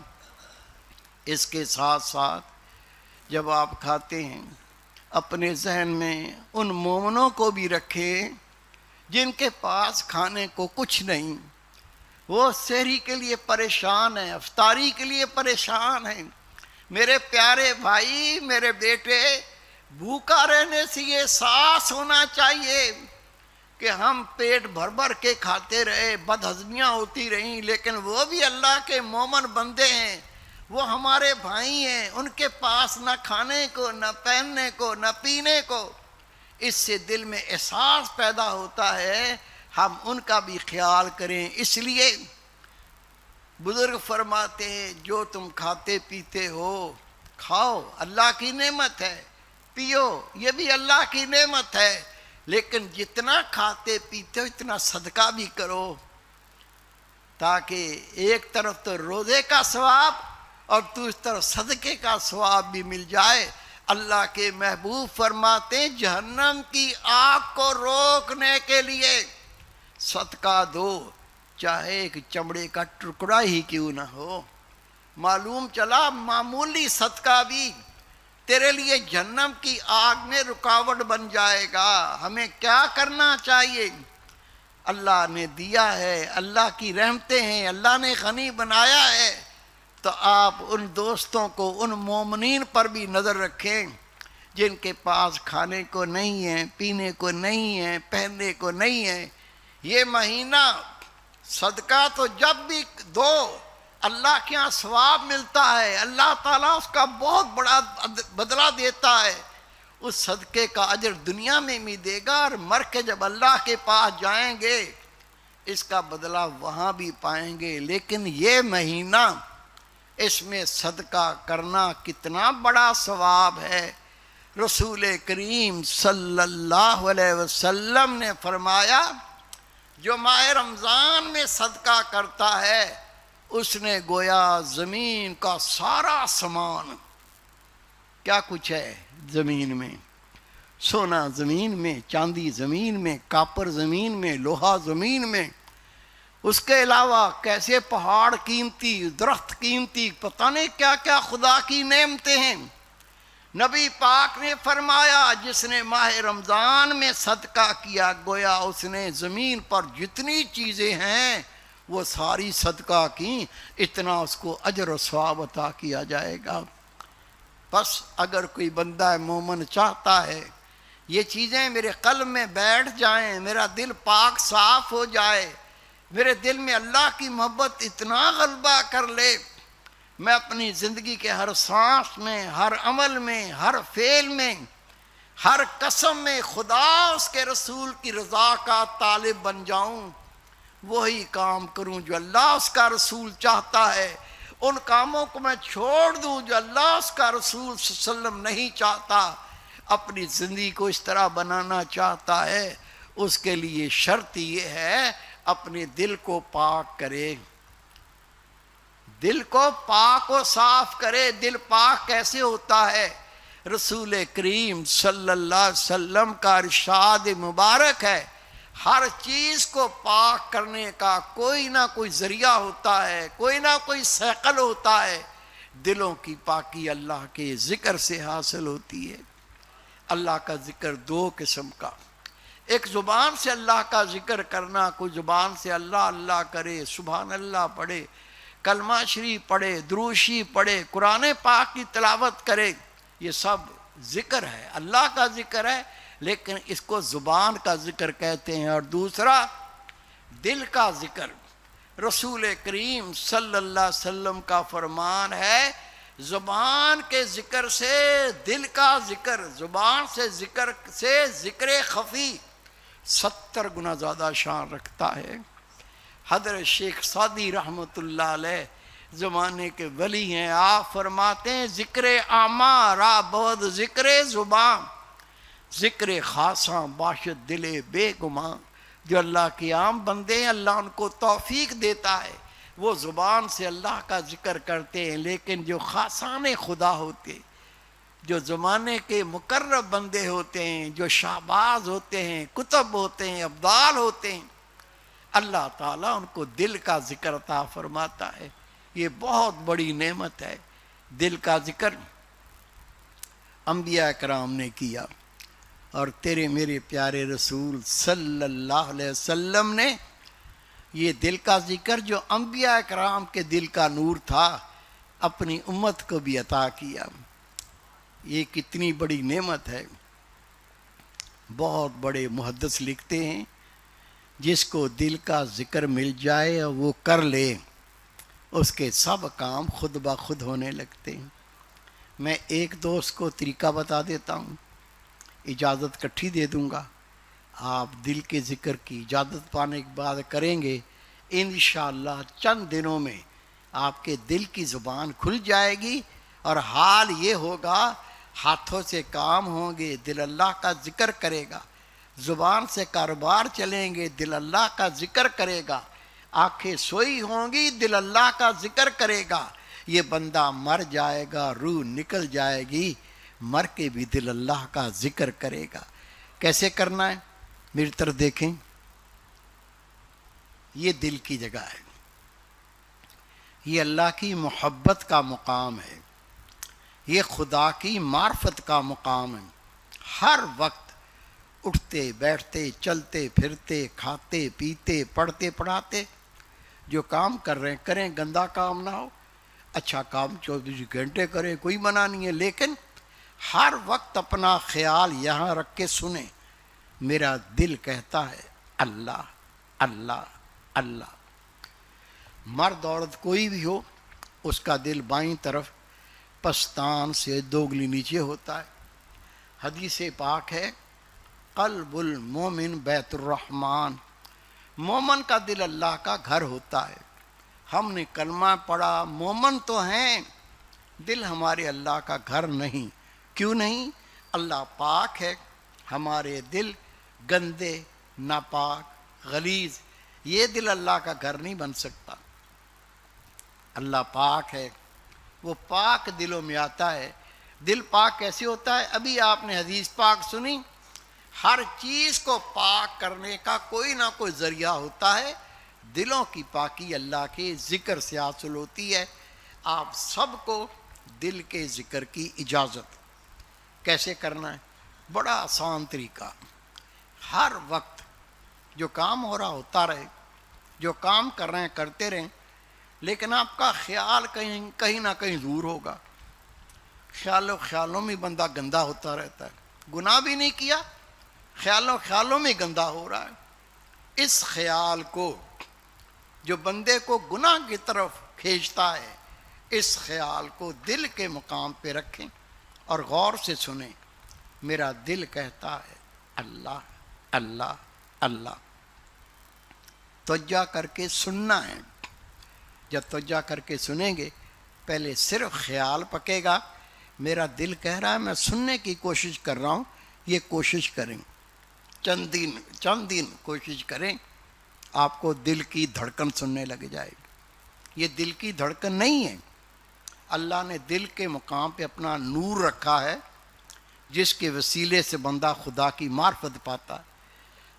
اس کے ساتھ ساتھ جب آپ کھاتے ہیں اپنے ذہن میں ان مومنوں کو بھی رکھیں جن کے پاس کھانے کو کچھ نہیں، وہ سحری کے لیے پریشان ہیں، افطاری کے لیے پریشان ہیں۔ میرے پیارے بھائی، میرے بیٹے، بھوکا رہنے سے یہ احساس ہونا چاہیے کہ ہم پیٹ بھر بھر کے کھاتے رہے، بد ہضمیاں ہوتی رہیں، لیکن وہ بھی اللہ کے مومن بندے ہیں، وہ ہمارے بھائی ہیں، ان کے پاس نہ کھانے کو، نہ پہننے کو، نہ پینے کو۔ اس سے دل میں احساس پیدا ہوتا ہے ہم ان کا بھی خیال کریں۔ اس لیے بزرگ فرماتے ہیں جو تم کھاتے پیتے ہو کھاؤ، اللہ کی نعمت ہے، پیو، یہ بھی اللہ کی نعمت ہے، لیکن جتنا کھاتے پیتے ہو اتنا صدقہ بھی کرو، تاکہ ایک طرف تو روزے کا ثواب اور دوسری طرف صدقے کا ثواب بھی مل جائے۔ اللہ کے محبوب فرماتے ہیں جہنم کی آگ کو روکنے کے لیے صدقہ دو، چاہے ایک چمڑے کا ٹکڑا ہی کیوں نہ ہو۔ معلوم چلا معمولی صدقہ بھی تیرے لیے جہنم کی آگ میں رکاوٹ بن جائے گا۔ ہمیں کیا کرنا چاہیے؟ اللہ نے دیا ہے، اللہ کی رحمتیں ہیں، اللہ نے غنی بنایا ہے، تو آپ ان دوستوں کو، ان مومنین پر بھی نظر رکھیں جن کے پاس کھانے کو نہیں ہے، پینے کو نہیں ہے، پہننے کو نہیں ہے۔ یہ مہینہ صدقہ تو جب بھی دو اللہ کے ہاں ثواب ملتا ہے، اللہ تعالیٰ اس کا بہت بڑا بدلہ دیتا ہے، اس صدقے کا اجر دنیا میں بھی دے گا، اور مر کے جب اللہ کے پاس جائیں گے اس کا بدلہ وہاں بھی پائیں گے۔ لیکن یہ مہینہ، اس میں صدقہ کرنا کتنا بڑا ثواب ہے۔ رسول کریم صلی اللہ علیہ وسلم نے فرمایا جو ماہ رمضان میں صدقہ کرتا ہے اس نے گویا زمین کا سارا سامان، کیا کچھ ہے زمین میں، سونا زمین میں، چاندی زمین میں، کاپر زمین میں، لوہا زمین میں، اس کے علاوہ کیسے پہاڑ قیمتی، درخت قیمتی، پتہ نہیں کیا کیا خدا کی نعمتیں ہیں۔ نبی پاک نے فرمایا جس نے ماہ رمضان میں صدقہ کیا گویا اس نے زمین پر جتنی چیزیں ہیں وہ ساری صدقہ کی، اتنا اس کو اجر و ثواب عطا کیا جائے گا۔ بس اگر کوئی بندہ مومن چاہتا ہے یہ چیزیں میرے قلب میں بیٹھ جائیں، میرا دل پاک صاف ہو جائے، میرے دل میں اللہ کی محبت اتنا غلبہ کر لے، میں اپنی زندگی کے ہر سانس میں، ہر عمل میں، ہر فعل میں، ہر قسم میں خدا اس کے رسول کی رضا کا طالب بن جاؤں، وہی کام کروں جو اللہ اس کا رسول چاہتا ہے، ان کاموں کو میں چھوڑ دوں جو اللہ اس کا رسول صلی اللہ علیہ وسلم نہیں چاہتا، اپنی زندگی کو اس طرح بنانا چاہتا ہے۔ اس کے لیے شرط یہ ہے اپنے دل کو پاک کرے، دل کو پاک و صاف کرے۔ دل پاک کیسے ہوتا ہے؟ رسول کریم صلی اللہ علیہ وسلم کا ارشاد مبارک ہے، ہر چیز کو پاک کرنے کا کوئی نہ کوئی ذریعہ ہوتا ہے، کوئی نہ کوئی سیکل ہوتا ہے۔ دلوں کی پاکی اللہ کے ذکر سے حاصل ہوتی ہے۔ اللہ کا ذکر دو قسم کا، ایک زبان سے اللہ کا ذکر کرنا، کوئی زبان سے اللہ اللہ کرے، سبحان اللہ پڑھے، کلمہ شریف پڑھے، درود شریف پڑھے، قرآن پاک کی تلاوت کرے، یہ سب ذکر ہے، اللہ کا ذکر ہے، لیکن اس کو زبان کا ذکر کہتے ہیں۔ اور دوسرا دل کا ذکر، رسول کریم صلی اللہ علیہ وسلم کا فرمان ہے زبان کے ذکر سے دل کا ذکر، زبان سے ذکر خفی 70 گنا زیادہ شان رکھتا ہے۔ حضرت شیخ سعدی رحمۃ اللہ علیہ زمانے کے ولی ہیں، آپ فرماتے ہیں ذکر عامہ را بہت ذکر زبان، ذکر خاصاں باشد دل بے گماں۔ جو اللہ کے عام بندے ہیں اللہ ان کو توفیق دیتا ہے، وہ زبان سے اللہ کا ذکر کرتے ہیں، لیکن جو خاصان خدا ہوتے، جو زمانے کے مقرب بندے ہوتے ہیں، جو شہباز ہوتے ہیں، کتب ہوتے ہیں، ابدال ہوتے ہیں، اللہ تعالیٰ ان کو دل کا ذکر عطا فرماتا ہے۔ یہ بہت بڑی نعمت ہے، دل کا ذکر انبیاء کرام نے کیا، اور تیرے میرے پیارے رسول صلی اللہ علیہ وسلم نے یہ دل کا ذکر جو انبیاء کرام کے دل کا نور تھا اپنی امت کو بھی عطا کیا۔ یہ کتنی بڑی نعمت ہے۔ بہت بڑے محدث لکھتے ہیں جس کو دل کا ذکر مل جائے اور وہ کر لے، اس کے سب کام خود بخود ہونے لگتے ہیں۔ میں ایک دوست کو طریقہ بتا دیتا ہوں، اجازت کٹھی دے دوں گا، آپ دل کے ذکر کی اجازت پانے کے بعد کریں گے، انشاءاللہ چند دنوں میں آپ کے دل کی زبان کھل جائے گی، اور حال یہ ہوگا ہاتھوں سے کام ہوں گے، دل اللہ کا ذکر کرے گا، زبان سے کاروبار چلیں گے، دل اللہ کا ذکر کرے گا، آنکھیں سوئی ہوں گی، دل اللہ کا ذکر کرے گا۔ یہ بندہ مر جائے گا، روح نکل جائے گی، مر کے بھی دل اللہ کا ذکر کرے گا۔ کیسے کرنا ہے؟ میری طرف دیکھیں، یہ دل کی جگہ ہے، یہ اللہ کی محبت کا مقام ہے، یہ خدا کی معرفت کا مقام ہے۔ ہر وقت اٹھتے بیٹھتے چلتے پھرتے کھاتے پیتے پڑھتے پڑھاتے جو کام کر رہے ہیں کریں، گندا کام نہ ہو، اچھا کام 24 گھنٹے کریں، کوئی منع نہیں ہے، لیکن ہر وقت اپنا خیال یہاں رکھ کے سنیں، میرا دل کہتا ہے اللہ اللہ اللہ۔ مرد عورت کوئی بھی ہو، اس کا دل بائیں طرف پستان سے 2 انگلی نیچے ہوتا ہے۔ حدیث پاک ہے قلب المومن بیت الرحمن، مومن کا دل اللہ کا گھر ہوتا ہے۔ ہم نے کلمہ پڑھا، مومن تو ہیں، دل ہمارے اللہ کا گھر نہیں۔ کیوں نہیں؟ اللہ پاک ہے، ہمارے دل گندے ناپاک غلیظ، یہ دل اللہ کا گھر نہیں بن سکتا۔ اللہ پاک ہے، وہ پاک دلوں میں آتا ہے۔ دل پاک کیسے ہوتا ہے؟ ابھی آپ نے حدیث پاک سنی، ہر چیز کو پاک کرنے کا کوئی نہ کوئی ذریعہ ہوتا ہے۔ دلوں کی پاکی اللہ کے ذکر سے حاصل ہوتی ہے۔ آپ سب کو دل کے ذکر کی اجازت کیسے کرنا ہے؟ بڑا آسان طریقہ، ہر وقت جو کام ہو رہا ہوتا رہے، جو کام کر رہے ہیں کرتے رہیں، لیکن آپ کا خیال کہیں نہ کہیں دور ہوگا۔ خیالوں میں بندہ گندا ہوتا رہتا ہے، گناہ بھی نہیں کیا خیالوں میں گندا ہو رہا ہے۔ اس خیال کو جو بندے کو گناہ کی طرف کھینچتا ہے، اس خیال کو دل کے مقام پہ رکھیں اور غور سے سنیں۔ میرا دل کہتا ہے اللہ اللہ اللہ۔ توجہ کر کے سننا ہے۔ جب توجہ کر کے سنیں گے، پہلے صرف خیال پکے گا، میرا دل کہہ رہا ہے میں سننے کی کوشش کر رہا ہوں، یہ کوشش کریں، چند دن کوشش کریں، آپ کو دل کی دھڑکن سننے لگ جائے گی۔ یہ دل کی دھڑکن نہیں ہے، اللہ نے دل کے مقام پہ اپنا نور رکھا ہے، جس کے وسیلے سے بندہ خدا کی معرفت پاتا ہے۔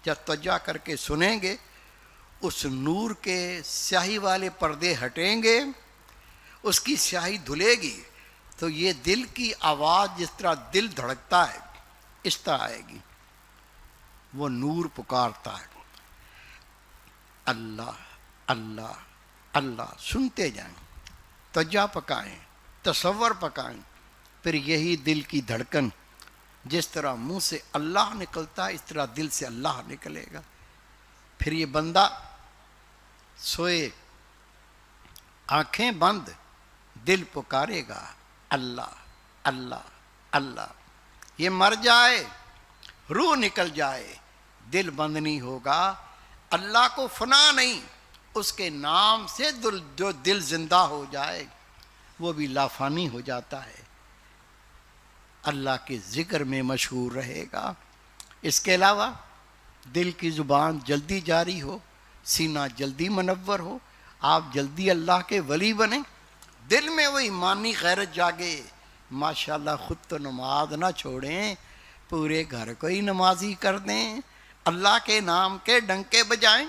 جب توجہ کر کے سنیں گے، اس نور کے سیاہی والے پردے ہٹیں گے، اس کی سیاہی دھلے گی، تو یہ دل کی آواز جس طرح دل دھڑکتا ہے اس طرح آئے گی۔ وہ نور پکارتا ہے اللہ اللہ اللہ۔ سنتے جائیں، توجہ پکائیں، تصور پکائیں، پھر یہی دل کی دھڑکن جس طرح منہ سے اللہ نکلتا ہے اس طرح دل سے اللہ نکلے گا۔ پھر یہ بندہ سوئے، آنکھیں بند، دل پکارے گا اللہ اللہ اللہ۔ یہ مر جائے، روح نکل جائے، دل بند نہیں ہوگا۔ اللہ کو فنا نہیں، اس کے نام سے جو دل زندہ ہو جائے وہ بھی لافانی ہو جاتا ہے، اللہ کے ذکر میں مشغول رہے گا۔ اس کے علاوہ دل کی زبان جلدی جاری ہو، سینہ جلدی منور ہو، آپ جلدی اللہ کے ولی بنیں، دل میں وہ ایمانی غیرت جاگے، ماشاءاللہ خود تو نماز نہ چھوڑیں، پورے گھر کو ہی نمازی کر دیں، اللہ کے نام کے ڈنکے بجائیں،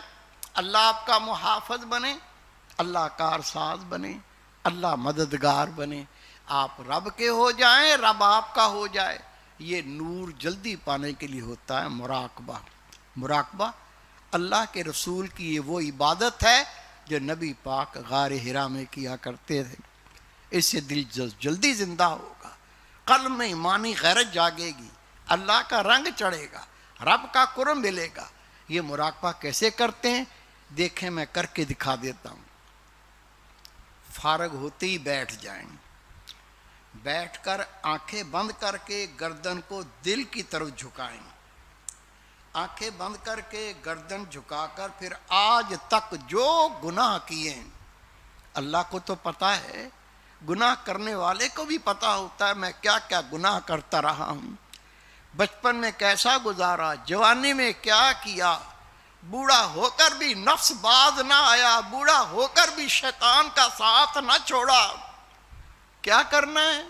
اللہ آپ کا محافظ بنے، اللہ کارساز بنے، اللہ مددگار بنے، آپ رب کے ہو جائیں، رب آپ کا ہو جائے۔ یہ نور جلدی پانے کے لیے ہوتا ہے مراقبہ۔ مراقبہ اللہ کے رسول کی یہ وہ عبادت ہے جو نبی پاک غار حرا میں کیا کرتے تھے۔ اس سے دل جلدی زندہ ہوگا، قلب میں ایمانی غیرت جاگے گی، اللہ کا رنگ چڑھے گا، رب کا قرب ملے گا۔ یہ مراقبہ کیسے کرتے ہیں دیکھیں، میں کر کے دکھا دیتا ہوں۔ فارغ ہوتے ہی بیٹھ جائیں، بیٹھ کر آنکھیں بند کر کے گردن کو دل کی طرف جھکائیں، آنکھیں بند کر کے گردن جھکا کر پھر آج تک جو گناہ کیے ہیں، اللہ کو تو پتہ ہے، گناہ کرنے والے کو بھی پتہ ہوتا ہے میں کیا کیا گناہ کرتا رہا ہوں، بچپن میں کیسا گزارا، جوانی میں کیا کیا، بوڑھا ہو کر بھی نفس باز نہ آیا، بوڑھا ہو کر بھی شیطان کا ساتھ نہ چھوڑا۔ کیا کرنا ہے؟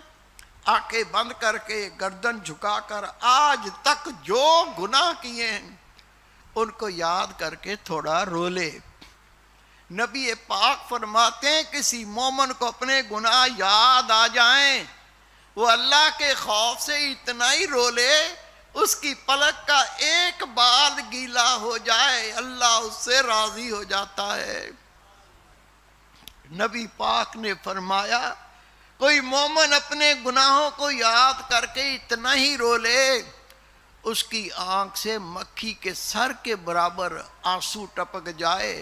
آنکھیں بند کر کے گردن جھکا کر آج تک جو گناہ کیے ہیں ان کو یاد کر کے تھوڑا رو لے۔ نبی پاک فرماتے ہیں کسی مومن کو اپنے گناہ یاد آ جائیں، وہ اللہ کے خوف سے اتنا ہی رو لے اس کی پلک کا ایک بال گیلا ہو جائے، اللہ اس سے راضی ہو جاتا ہے۔ نبی پاک نے فرمایا کوئی مومن اپنے گناہوں کو یاد کر کے اتنا ہی رو لے اس کی آنکھ سے مکھی کے سر کے برابر آنسو ٹپک جائے،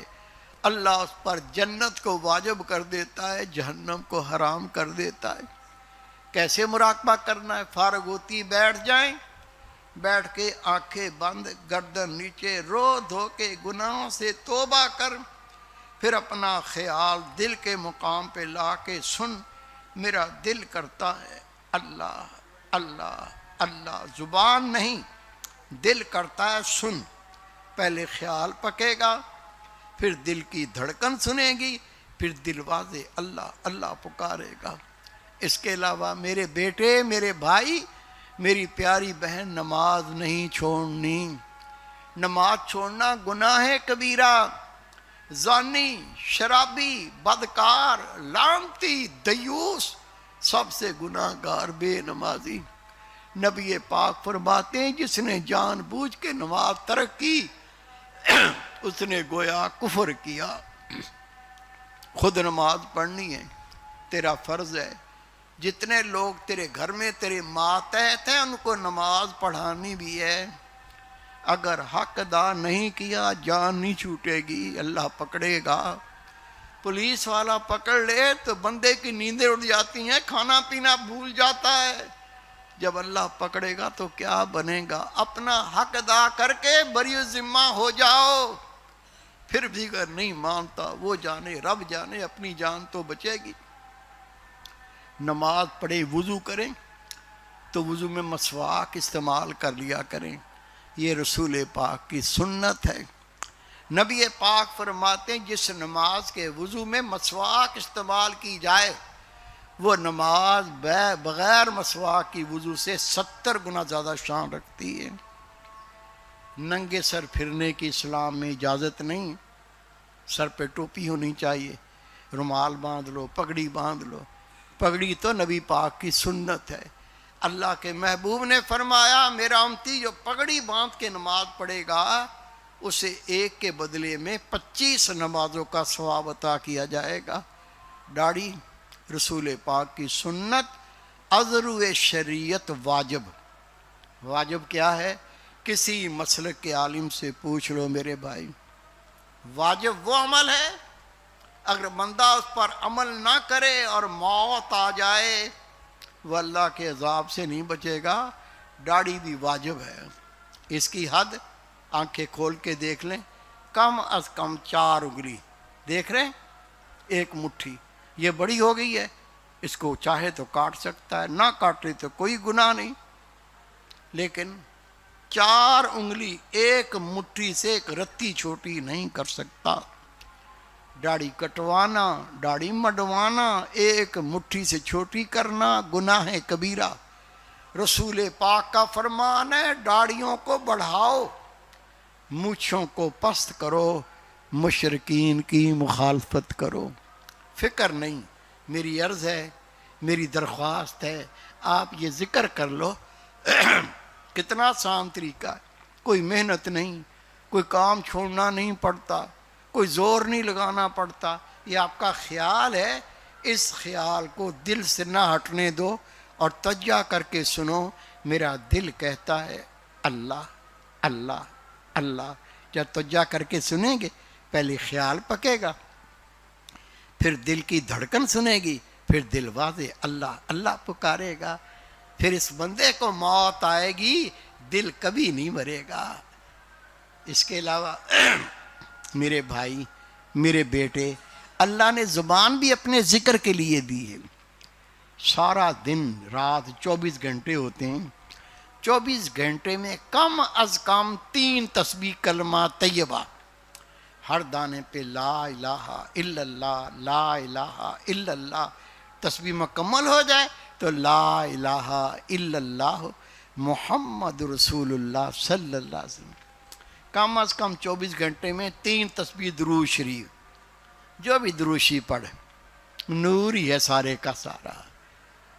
اللہ اس پر جنت کو واجب کر دیتا ہے، جہنم کو حرام کر دیتا ہے۔ کیسے مراقبہ کرنا ہے؟ فارغ ہوتی بیٹھ جائیں، بیٹھ کے آنکھیں بند، گردن نیچے، رو دھو کے گناہوں سے توبہ کر، پھر اپنا خیال دل کے مقام پہ لا کے سن، میرا دل کرتا ہے اللہ اللہ اللہ، زبان نہیں دل کرتا ہے سن۔ پہلے خیال پکے گا، پھر دل کی دھڑکن سنے گی، پھر دل واضح اللہ اللہ پکارے گا۔ اس کے علاوہ میرے بیٹے، میرے بھائی، میری پیاری بہن، نماز نہیں چھوڑنی۔ نماز چھوڑنا گناہ ہے کبیرہ۔ زانی، شرابی، بدکار، لعنتی، دیوس، سب سے گناہ گار بے نمازی۔ نبی پاک فرماتے ہیں جس نے جان بوجھ کے نماز ترک کی اس نے گویا کفر کیا۔ خود نماز پڑھنی ہے، تیرا فرض ہے۔ جتنے لوگ تیرے گھر میں تیرے ماتحت ہیں ان کو نماز پڑھانی بھی ہے۔ اگر حق ادا نہیں کیا جان نہیں چھوٹے گی، اللہ پکڑے گا۔ پولیس والا پکڑ لے تو بندے کی نیندیں اڑ جاتی ہیں، کھانا پینا بھول جاتا ہے۔ جب اللہ پکڑے گا تو کیا بنے گا؟ اپنا حق ادا کر کے بری ذمہ ہو جاؤ۔ پھر بھی اگر نہیں مانتا، وہ جانے، رب جانے، اپنی جان تو بچے گی۔ نماز پڑھے، وضو کریں تو وضو میں مسواک استعمال کر لیا کریں، یہ رسول پاک کی سنت ہے۔ نبی پاک فرماتے ہیں جس نماز کے وضو میں مسواک استعمال کی جائے وہ نماز بغیر مسواک کی وضو سے 70 گنا زیادہ شان رکھتی ہے۔ ننگے سر پھرنے کی اسلام میں اجازت نہیں، سر پہ ٹوپی ہونی چاہیے، رومال باندھ لو، پگڑی باندھ لو۔ پگڑی تو نبی پاک کی سنت ہے۔ اللہ کے محبوب نے فرمایا میرا امتی جو پگڑی باندھ کے نماز پڑھے گا اسے ایک کے بدلے میں 25 نمازوں کا ثواب عطا کیا جائے گا۔ داڑھی رسول پاک کی سنت، عذرو شریعت واجب۔ واجب کیا ہے؟ کسی مسلک کے عالم سے پوچھ لو میرے بھائی۔ واجب وہ عمل ہے اگر بندہ اس پر عمل نہ کرے اور موت آ جائے وہ اللہ کے عذاب سے نہیں بچے گا۔ داڑھی بھی واجب ہے، اس کی حد آنکھیں کھول کے دیکھ لیں، کم از کم 4 انگلی، دیکھ رہے ہیں، 1 مٹھی، یہ بڑی ہو گئی ہے، اس کو چاہے تو کاٹ سکتا ہے، نہ کاٹے تو کوئی گناہ نہیں، لیکن 4 انگلی 1 مٹھی سے 1 رتی چھوٹی نہیں کر سکتا۔ داڑھی کٹوانا، داڑھی مڈوانا، 1 مٹھی سے چھوٹی کرنا گناہ کبیرہ۔ رسول پاک کا فرمان ہے داڑھیوں کو بڑھاؤ، مونچھوں کو پست کرو، مشرکین کی مخالفت کرو۔ فکر نہیں، میری عرض ہے، میری درخواست ہے، آپ یہ ذکر کر لو۔ کتنا آسان طریقہ ہے، کوئی محنت نہیں، کوئی کام چھوڑنا نہیں پڑتا، کوئی زور نہیں لگانا پڑتا، یہ آپ کا خیال ہے، اس خیال کو دل سے نہ ہٹنے دو اور تجا کر کے سنو۔ میرا دل کہتا ہے اللہ اللہ اللہ۔ جب تجا کر کے سنیں گے پہلے خیال پکے گا، پھر دل کی دھڑکن سنے گی، پھر دل واضح اللہ اللہ پکارے گا، پھر اس بندے کو موت آئے گی، دل کبھی نہیں مرے گا۔ اس کے علاوہ میرے بھائی، میرے بیٹے، اللہ نے زبان بھی اپنے ذکر کے لیے دی ہے۔ سارا دن رات 24 گھنٹے ہوتے ہیں، 24 گھنٹے میں کم از کم 3 تسبیح کلمہ طیبہ، ہر دانے پہ لا الہ الا اللہ، لا الہ الا اللہ۔ تسبیح مکمل ہو جائے تو لا الہ الا اللہ محمد رسول اللہ صلی اللہ علیہ وسلم۔ کم از کم 24 گھنٹے میں 3 تسبیح درود شریف، جو بھی درود شریف پڑھے نور ہی ہے سارے کا سارا۔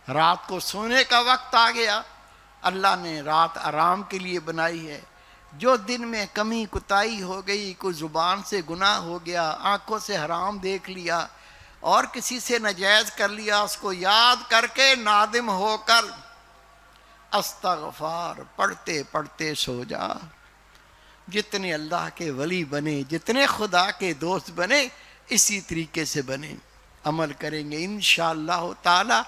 رات کو سونے کا وقت آ گیا، اللہ نے رات آرام کے لیے بنائی ہے۔ جو دن میں کمی کوتاہی ہو گئی، کوئی زبان سے گناہ ہو گیا، آنکھوں سے حرام دیکھ لیا اور کسی سے ناجائز کر لیا، اس کو یاد کر کے نادم ہو کر استغفار پڑھتے پڑھتے سو جا۔ جتنے اللہ کے ولی بنے، جتنے خدا کے دوست بنے، اسی طریقے سے بنے، عمل کریں گے انشاءاللہ تعالی۔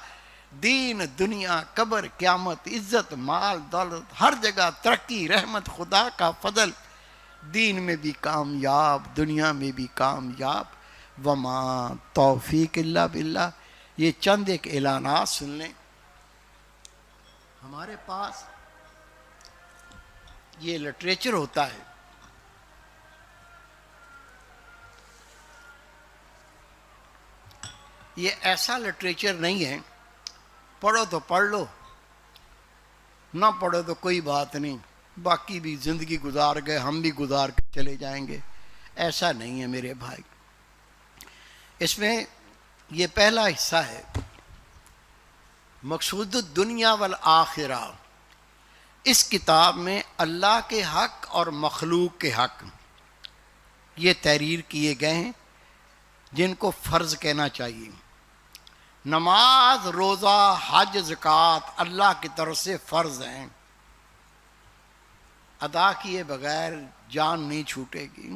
دین، دنیا، قبر، قیامت، عزت، مال، دولت، ہر جگہ ترقی، رحمت، خدا کا فضل، دین میں بھی کامیاب، دنیا میں بھی کامیاب۔ وما توفیق الا باللہ۔ یہ چند ایک اعلانات سن لیں۔ ہمارے پاس یہ لٹریچر ہوتا ہے، یہ ایسا لٹریچر نہیں ہے پڑھو تو پڑھ لو، نہ پڑھو تو کوئی بات نہیں، باقی بھی زندگی گزار گئے، ہم بھی گزار کے چلے جائیں گے، ایسا نہیں ہے میرے بھائی۔ اس میں یہ پہلا حصہ ہے مقصود الدنیا والآخرہ۔ اس کتاب میں اللہ کے حق اور مخلوق کے حق یہ تحریر کیے گئے ہیں جن کو فرض کہنا چاہیے۔ نماز، روزہ، حج، زکوٰۃ اللہ کی طرف سے فرض ہیں۔ ادا کیے بغیر جان نہیں چھوٹے گی۔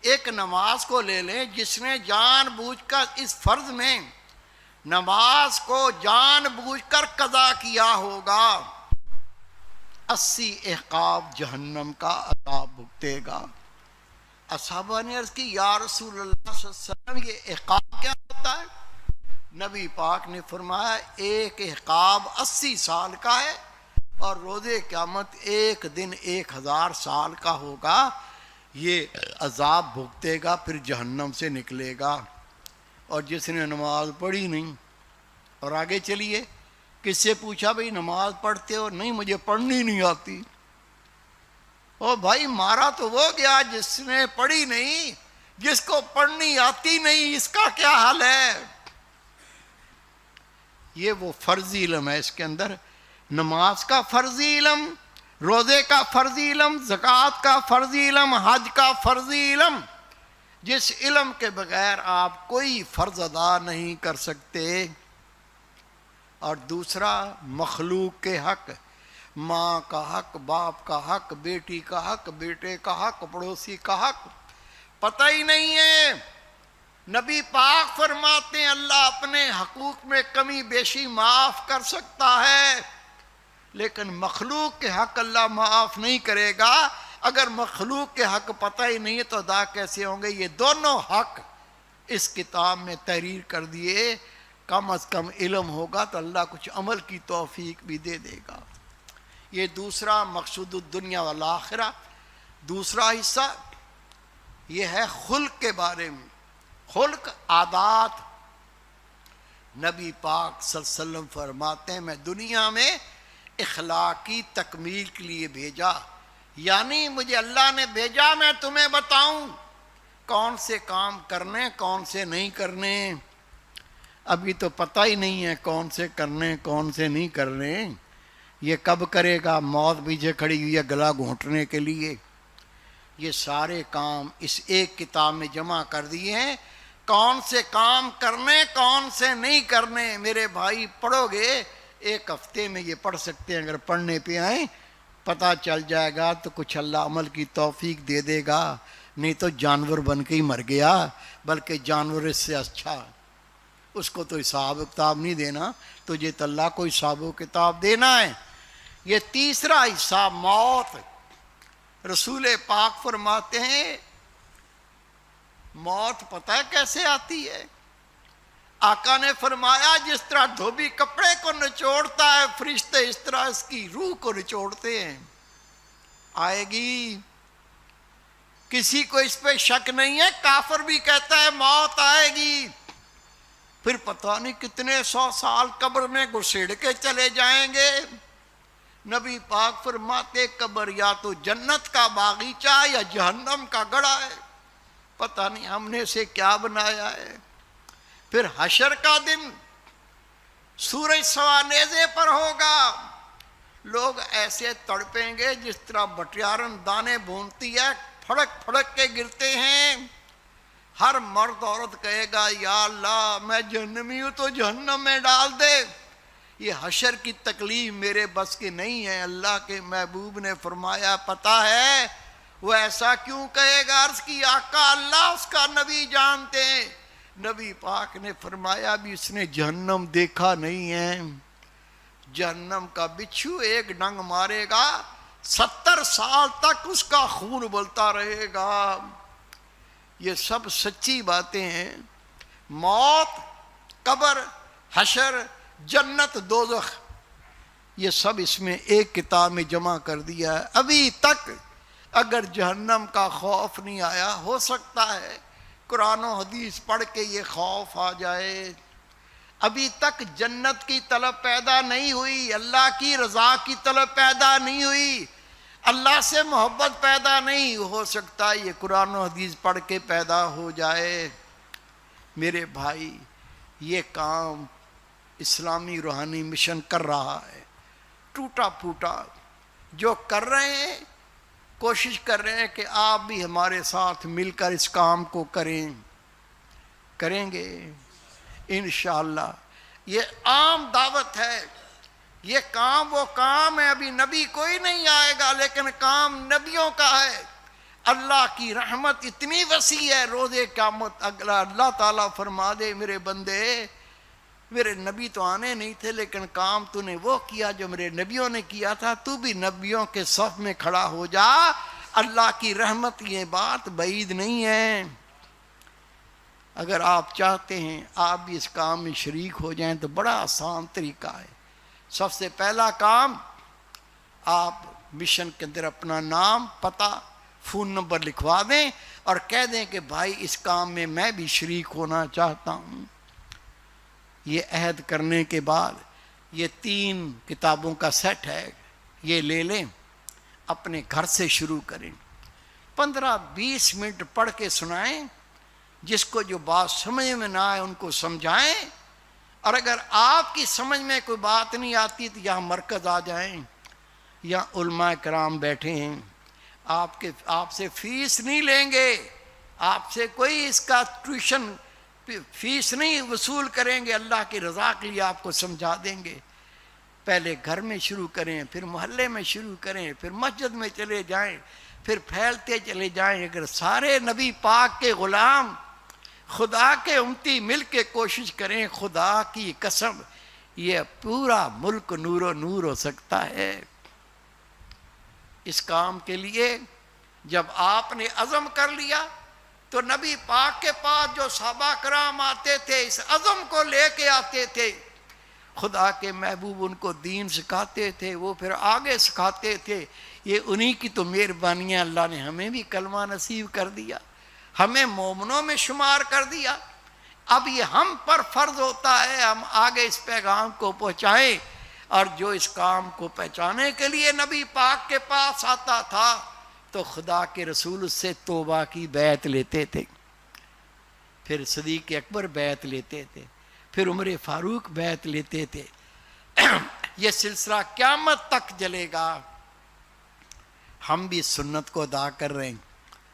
ایک نماز کو لے لیں، جس نے جان بوجھ کر اس فرض میں نماز کو جان بوجھ کر قضا کیا ہوگا، 80 احقاب جہنم کا عذاب بھگتے گا۔ اصحابہ نے عرض کی یا رسول اللہ صلی اللہ علیہ وسلم یہ احقاب کیا ہوتا ہے؟ نبی پاک نے فرمایا ایک احقاب 80 سال کا ہے، اور روز قیامت ایک دن 1000 سال کا ہوگا۔ یہ عذاب بھگتے گا، پھر جہنم سے نکلے گا۔ اور جس نے نماز پڑھی نہیں، اور آگے چلیے، کس سے پوچھا بھئی نماز پڑھتے ہو؟ نہیں مجھے پڑھنی نہیں آتی۔ او بھائی مارا تو وہ گیا جس نے پڑھی نہیں، جس کو پڑھنی آتی نہیں، اس کا کیا حال ہے؟ یہ وہ فرضی علم ہے، اس کے اندر نماز کا فرضی علم، روزے کا فرضی علم، زکوٰۃ کا فرضی علم، حج کا فرضی علم، جس علم کے بغیر آپ کوئی فرض ادا نہیں کر سکتے۔ اور دوسرا مخلوق کے حق، ماں کا حق، باپ کا حق، بیٹی کا حق، بیٹے کا حق، پڑوسی کا حق پتہ ہی نہیں ہے۔ نبی پاک فرماتے ہیں اللہ اپنے حقوق میں کمی بیشی معاف کر سکتا ہے، لیکن مخلوق کے حق اللہ معاف نہیں کرے گا۔ اگر مخلوق کے حق پتہ ہی نہیں ہے تو ادا کیسے ہوں گے؟ یہ دونوں حق اس کتاب میں تحریر کر دیے، کم از کم علم ہوگا تو اللہ کچھ عمل کی توفیق بھی دے دے گا۔ یہ دوسرا مقصود الدنیا والآخرہ۔ دوسرا حصہ یہ ہے خلق کے بارے میں، خلق، عادات۔ نبی پاک صلی اللہ علیہ وسلم فرماتے ہیں میں دنیا میں اخلاقی تکمیل کے لیے بھیجا، یعنی مجھے اللہ نے بھیجا میں تمہیں بتاؤں کون سے کام کرنے کون سے نہیں کرنے۔ ابھی تو پتہ ہی نہیں ہے کون سے کرنے کون سے نہیں کرنے۔ یہ کب کرے گا؟ موت پیچھے کھڑی ہوئی ہے گلا گھونٹنے کے لیے۔ یہ سارے کام اس ایک کتاب میں جمع کر دیے ہیں، کون سے کام کرنے کون سے نہیں کرنے۔ میرے بھائی پڑھو گے، ایک ہفتے میں یہ پڑھ سکتے ہیں، اگر پڑھنے پہ آئیں پتہ چل جائے گا تو کچھ اللہ عمل کی توفیق دے دے گا، نہیں تو جانور بن کے ہی مر گیا، بلکہ جانور اس سے اچھا۔ اس کو تو حساب کتاب نہیں دینا، تجھے تو اللہ کو حساب و کتاب دینا ہے۔ یہ تیسرا حصہ موت۔ رسول پاک فرماتے ہیں موت پتہ ہے کیسے آتی ہے؟ آقا نے فرمایا جس طرح دھوبی کپڑے کو نچوڑتا ہے فرشتے اس طرح اس کی روح کو نچوڑتے ہیں۔ آئے گی، کسی کو اس پہ شک نہیں ہے، کافر بھی کہتا ہے موت آئے گی۔ پھر پتہ نہیں کتنے 100 سال قبر میں گھسیڑ کے چلے جائیں گے۔ نبی پاک فرماتے قبر یا تو جنت کا باغیچہ یا جہنم کا گڑھا ہے، پتہ نہیں ہم نے اسے کیا بنایا ہے۔ پھر حشر کا دن سورج سوا نیزے پر ہوگا، لوگ ایسے تڑپیں گے جس طرح بٹیارن دانے بھونتی ہے، پھڑک پھڑک کے گرتے ہیں۔ ہر مرد عورت کہے گا یا اللہ میں جہنمی ہوں تو جہنم میں ڈال دے۔ یہ حشر کی تکلیف میرے بس کی نہیں ہے۔ اللہ کے محبوب نے فرمایا پتہ ہے وہ ایسا کیوں کہے گا؟ عرض کی آقا اللہ اس کا نبی جانتے ہیں۔ نبی پاک نے فرمایا بھی اس نے جہنم دیکھا نہیں ہے۔ جہنم کا بچھو ایک ڈنگ مارے گا 70 سال تک اس کا خون ابلتا رہے گا۔ یہ سب سچی باتیں ہیں۔ موت، قبر، حشر، جنت، دوزخ، یہ سب اس میں ایک کتاب میں جمع کر دیا ہے۔ ابھی تک اگر جہنم کا خوف نہیں آیا، ہو سکتا ہے قرآن و حدیث پڑھ کے یہ خوف آ جائے۔ ابھی تک جنت کی طلب پیدا نہیں ہوئی، اللہ کی رضا کی طلب پیدا نہیں ہوئی، اللہ سے محبت پیدا نہیں، ہو سکتا ہے یہ قرآن و حدیث پڑھ کے پیدا ہو جائے۔ میرے بھائی یہ کام اسلامی روحانی مشن کر رہا ہے، ٹوٹا پھوٹا جو کر رہے ہیں، کوشش کر رہے ہیں کہ آپ بھی ہمارے ساتھ مل کر اس کام کو کریں گے انشاءاللہ۔ یہ عام دعوت ہے، یہ کام وہ کام ہے، ابھی نبی کوئی نہیں آئے گا، لیکن کام نبیوں کا ہے۔ اللہ کی رحمت اتنی وسیع ہے، روز قیامت اللہ تعالیٰ فرما دے میرے بندے میرے نبی تو آنے نہیں تھے، لیکن کام تو نے وہ کیا جو میرے نبیوں نے کیا تھا، تو بھی نبیوں کے صف میں کھڑا ہو جا۔ اللہ کی رحمت یہ بات بعید نہیں ہے۔ اگر آپ چاہتے ہیں آپ بھی اس کام میں شریک ہو جائیں تو بڑا آسان طریقہ ہے۔ سب سے پہلا کام، آپ مشن کے اندر اپنا نام، پتہ، فون نمبر لکھوا دیں اور کہہ دیں کہ بھائی اس کام میں بھی شریک ہونا چاہتا ہوں۔ یہ عہد کرنے کے بعد یہ 3 کتابوں کا سیٹ ہے، یہ لے لیں، اپنے گھر سے شروع کریں، 15-20 منٹ پڑھ کے سنائیں، جس کو جو بات سمجھ میں نہ آئے ان کو سمجھائیں، اور اگر آپ کی سمجھ میں کوئی بات نہیں آتی تو یہاں مرکز آ جائیں، یہاں علماء کرام بیٹھے ہیں، آپ سے فیس نہیں لیں گے، آپ سے کوئی اس کا ٹیوشن فیس نہیں وصول کریں گے، اللہ کی رضا کے لیے آپ کو سمجھا دیں گے۔ پہلے گھر میں شروع کریں، پھر محلے میں شروع کریں، پھر مسجد میں چلے جائیں، پھر پھیلتے چلے جائیں۔ اگر سارے نبی پاک کے غلام خدا کے امتی مل کے کوشش کریں، خدا کی قسم یہ پورا ملک نور و نور ہو سکتا ہے۔ اس کام کے لیے جب آپ نے عزم کر لیا تو نبی پاک کے پاس جو صحابہ کرام آتے تھے اس عزم کو لے کے آتے تھے، خدا کے محبوب ان کو دین سکھاتے تھے، وہ پھر آگے سکھاتے تھے۔ یہ انہی کی تو مہربانی ہے، اللہ نے ہمیں بھی کلمہ نصیب کر دیا، ہمیں مومنوں میں شمار کر دیا۔ اب یہ ہم پر فرض ہوتا ہے ہم آگے اس پیغام کو پہنچائیں، اور جو اس کام کو پہنچانے کے لیے نبی پاک کے پاس آتا تھا تو خدا کے رسول اس سے توبہ کی بیعت لیتے تھے، پھر صدیق اکبر بیعت لیتے تھے، پھر عمر فاروق بیعت لیتے تھے۔ یہ سلسلہ قیامت تک جلے گا۔ ہم بھی سنت کو ادا کر رہے ہیں۔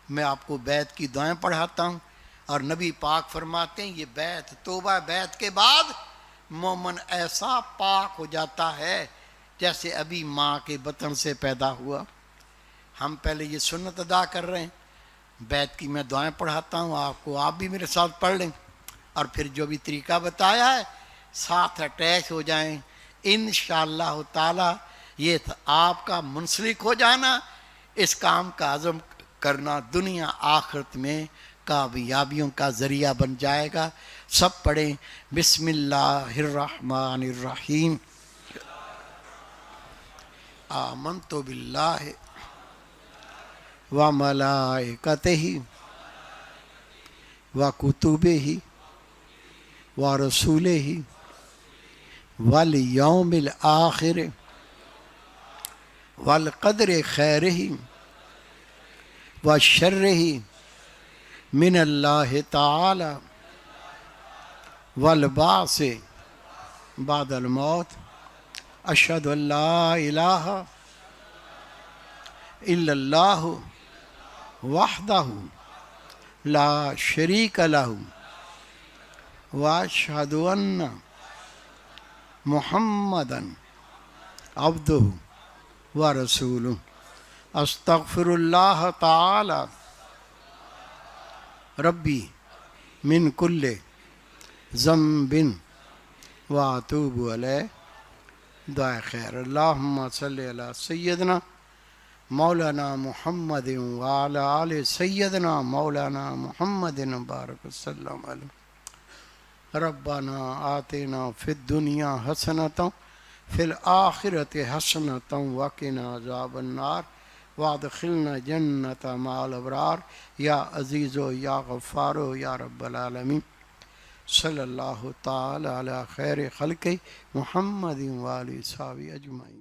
میں آپ کو بیعت کی دعائیں پڑھاتا ہوں، اور نبی پاک فرماتے ہیں یہ بیعت، توبہ بیعت کے بعد مومن ایسا پاک ہو جاتا ہے جیسے ابھی ماں کے بطن سے پیدا ہوا۔ ہم پہلے یہ سنت ادا کر رہے ہیں، بیعت کی میں دعائیں پڑھاتا ہوں، آپ بھی میرے ساتھ پڑھ لیں، اور پھر جو بھی طریقہ بتایا ہے ساتھ اٹیچ ہو جائیں۔ انشاءاللہ تعالی یہ آپ کا منسلک ہو جانا، اس کام کا عزم کرنا دنیا آخرت میں کامیابیوں کا ذریعہ بن جائے گا۔ سب پڑھیں بسم اللہ الرحمن الرحیم۔ آمنت باللہ وملائکتہ وکتبہ ورسلہ والیوم الآخر والقدر خیرہ وشرہ من اللہ تعالی والبعث بعد الموت۔ اشہد ان لا الہ الا اللہ وحدہ لا شریک لہ واشہد ان محمدا عبدہ ورسولہ۔ استغفر اللہ تعالی ربی من کل ذنب واتوب علیہ۔ دعائے خیر۔ اللہم صلی علی سیدنا مولانا محمد وعلی آل سیدنا مولانا محمد بارک وسلم علیہ۔ ربنا آتنا فی الدنیا حسنۃ فی الآخرۃ حسنۃ وقنا عذاب النار وادخلنا جنت مع الابرار یا عزیز و یا غفار و یا رب العالمین۔ صلی اللہ تعالی علی خیر خلق محمد و آلہ وصحبہ اجمعین۔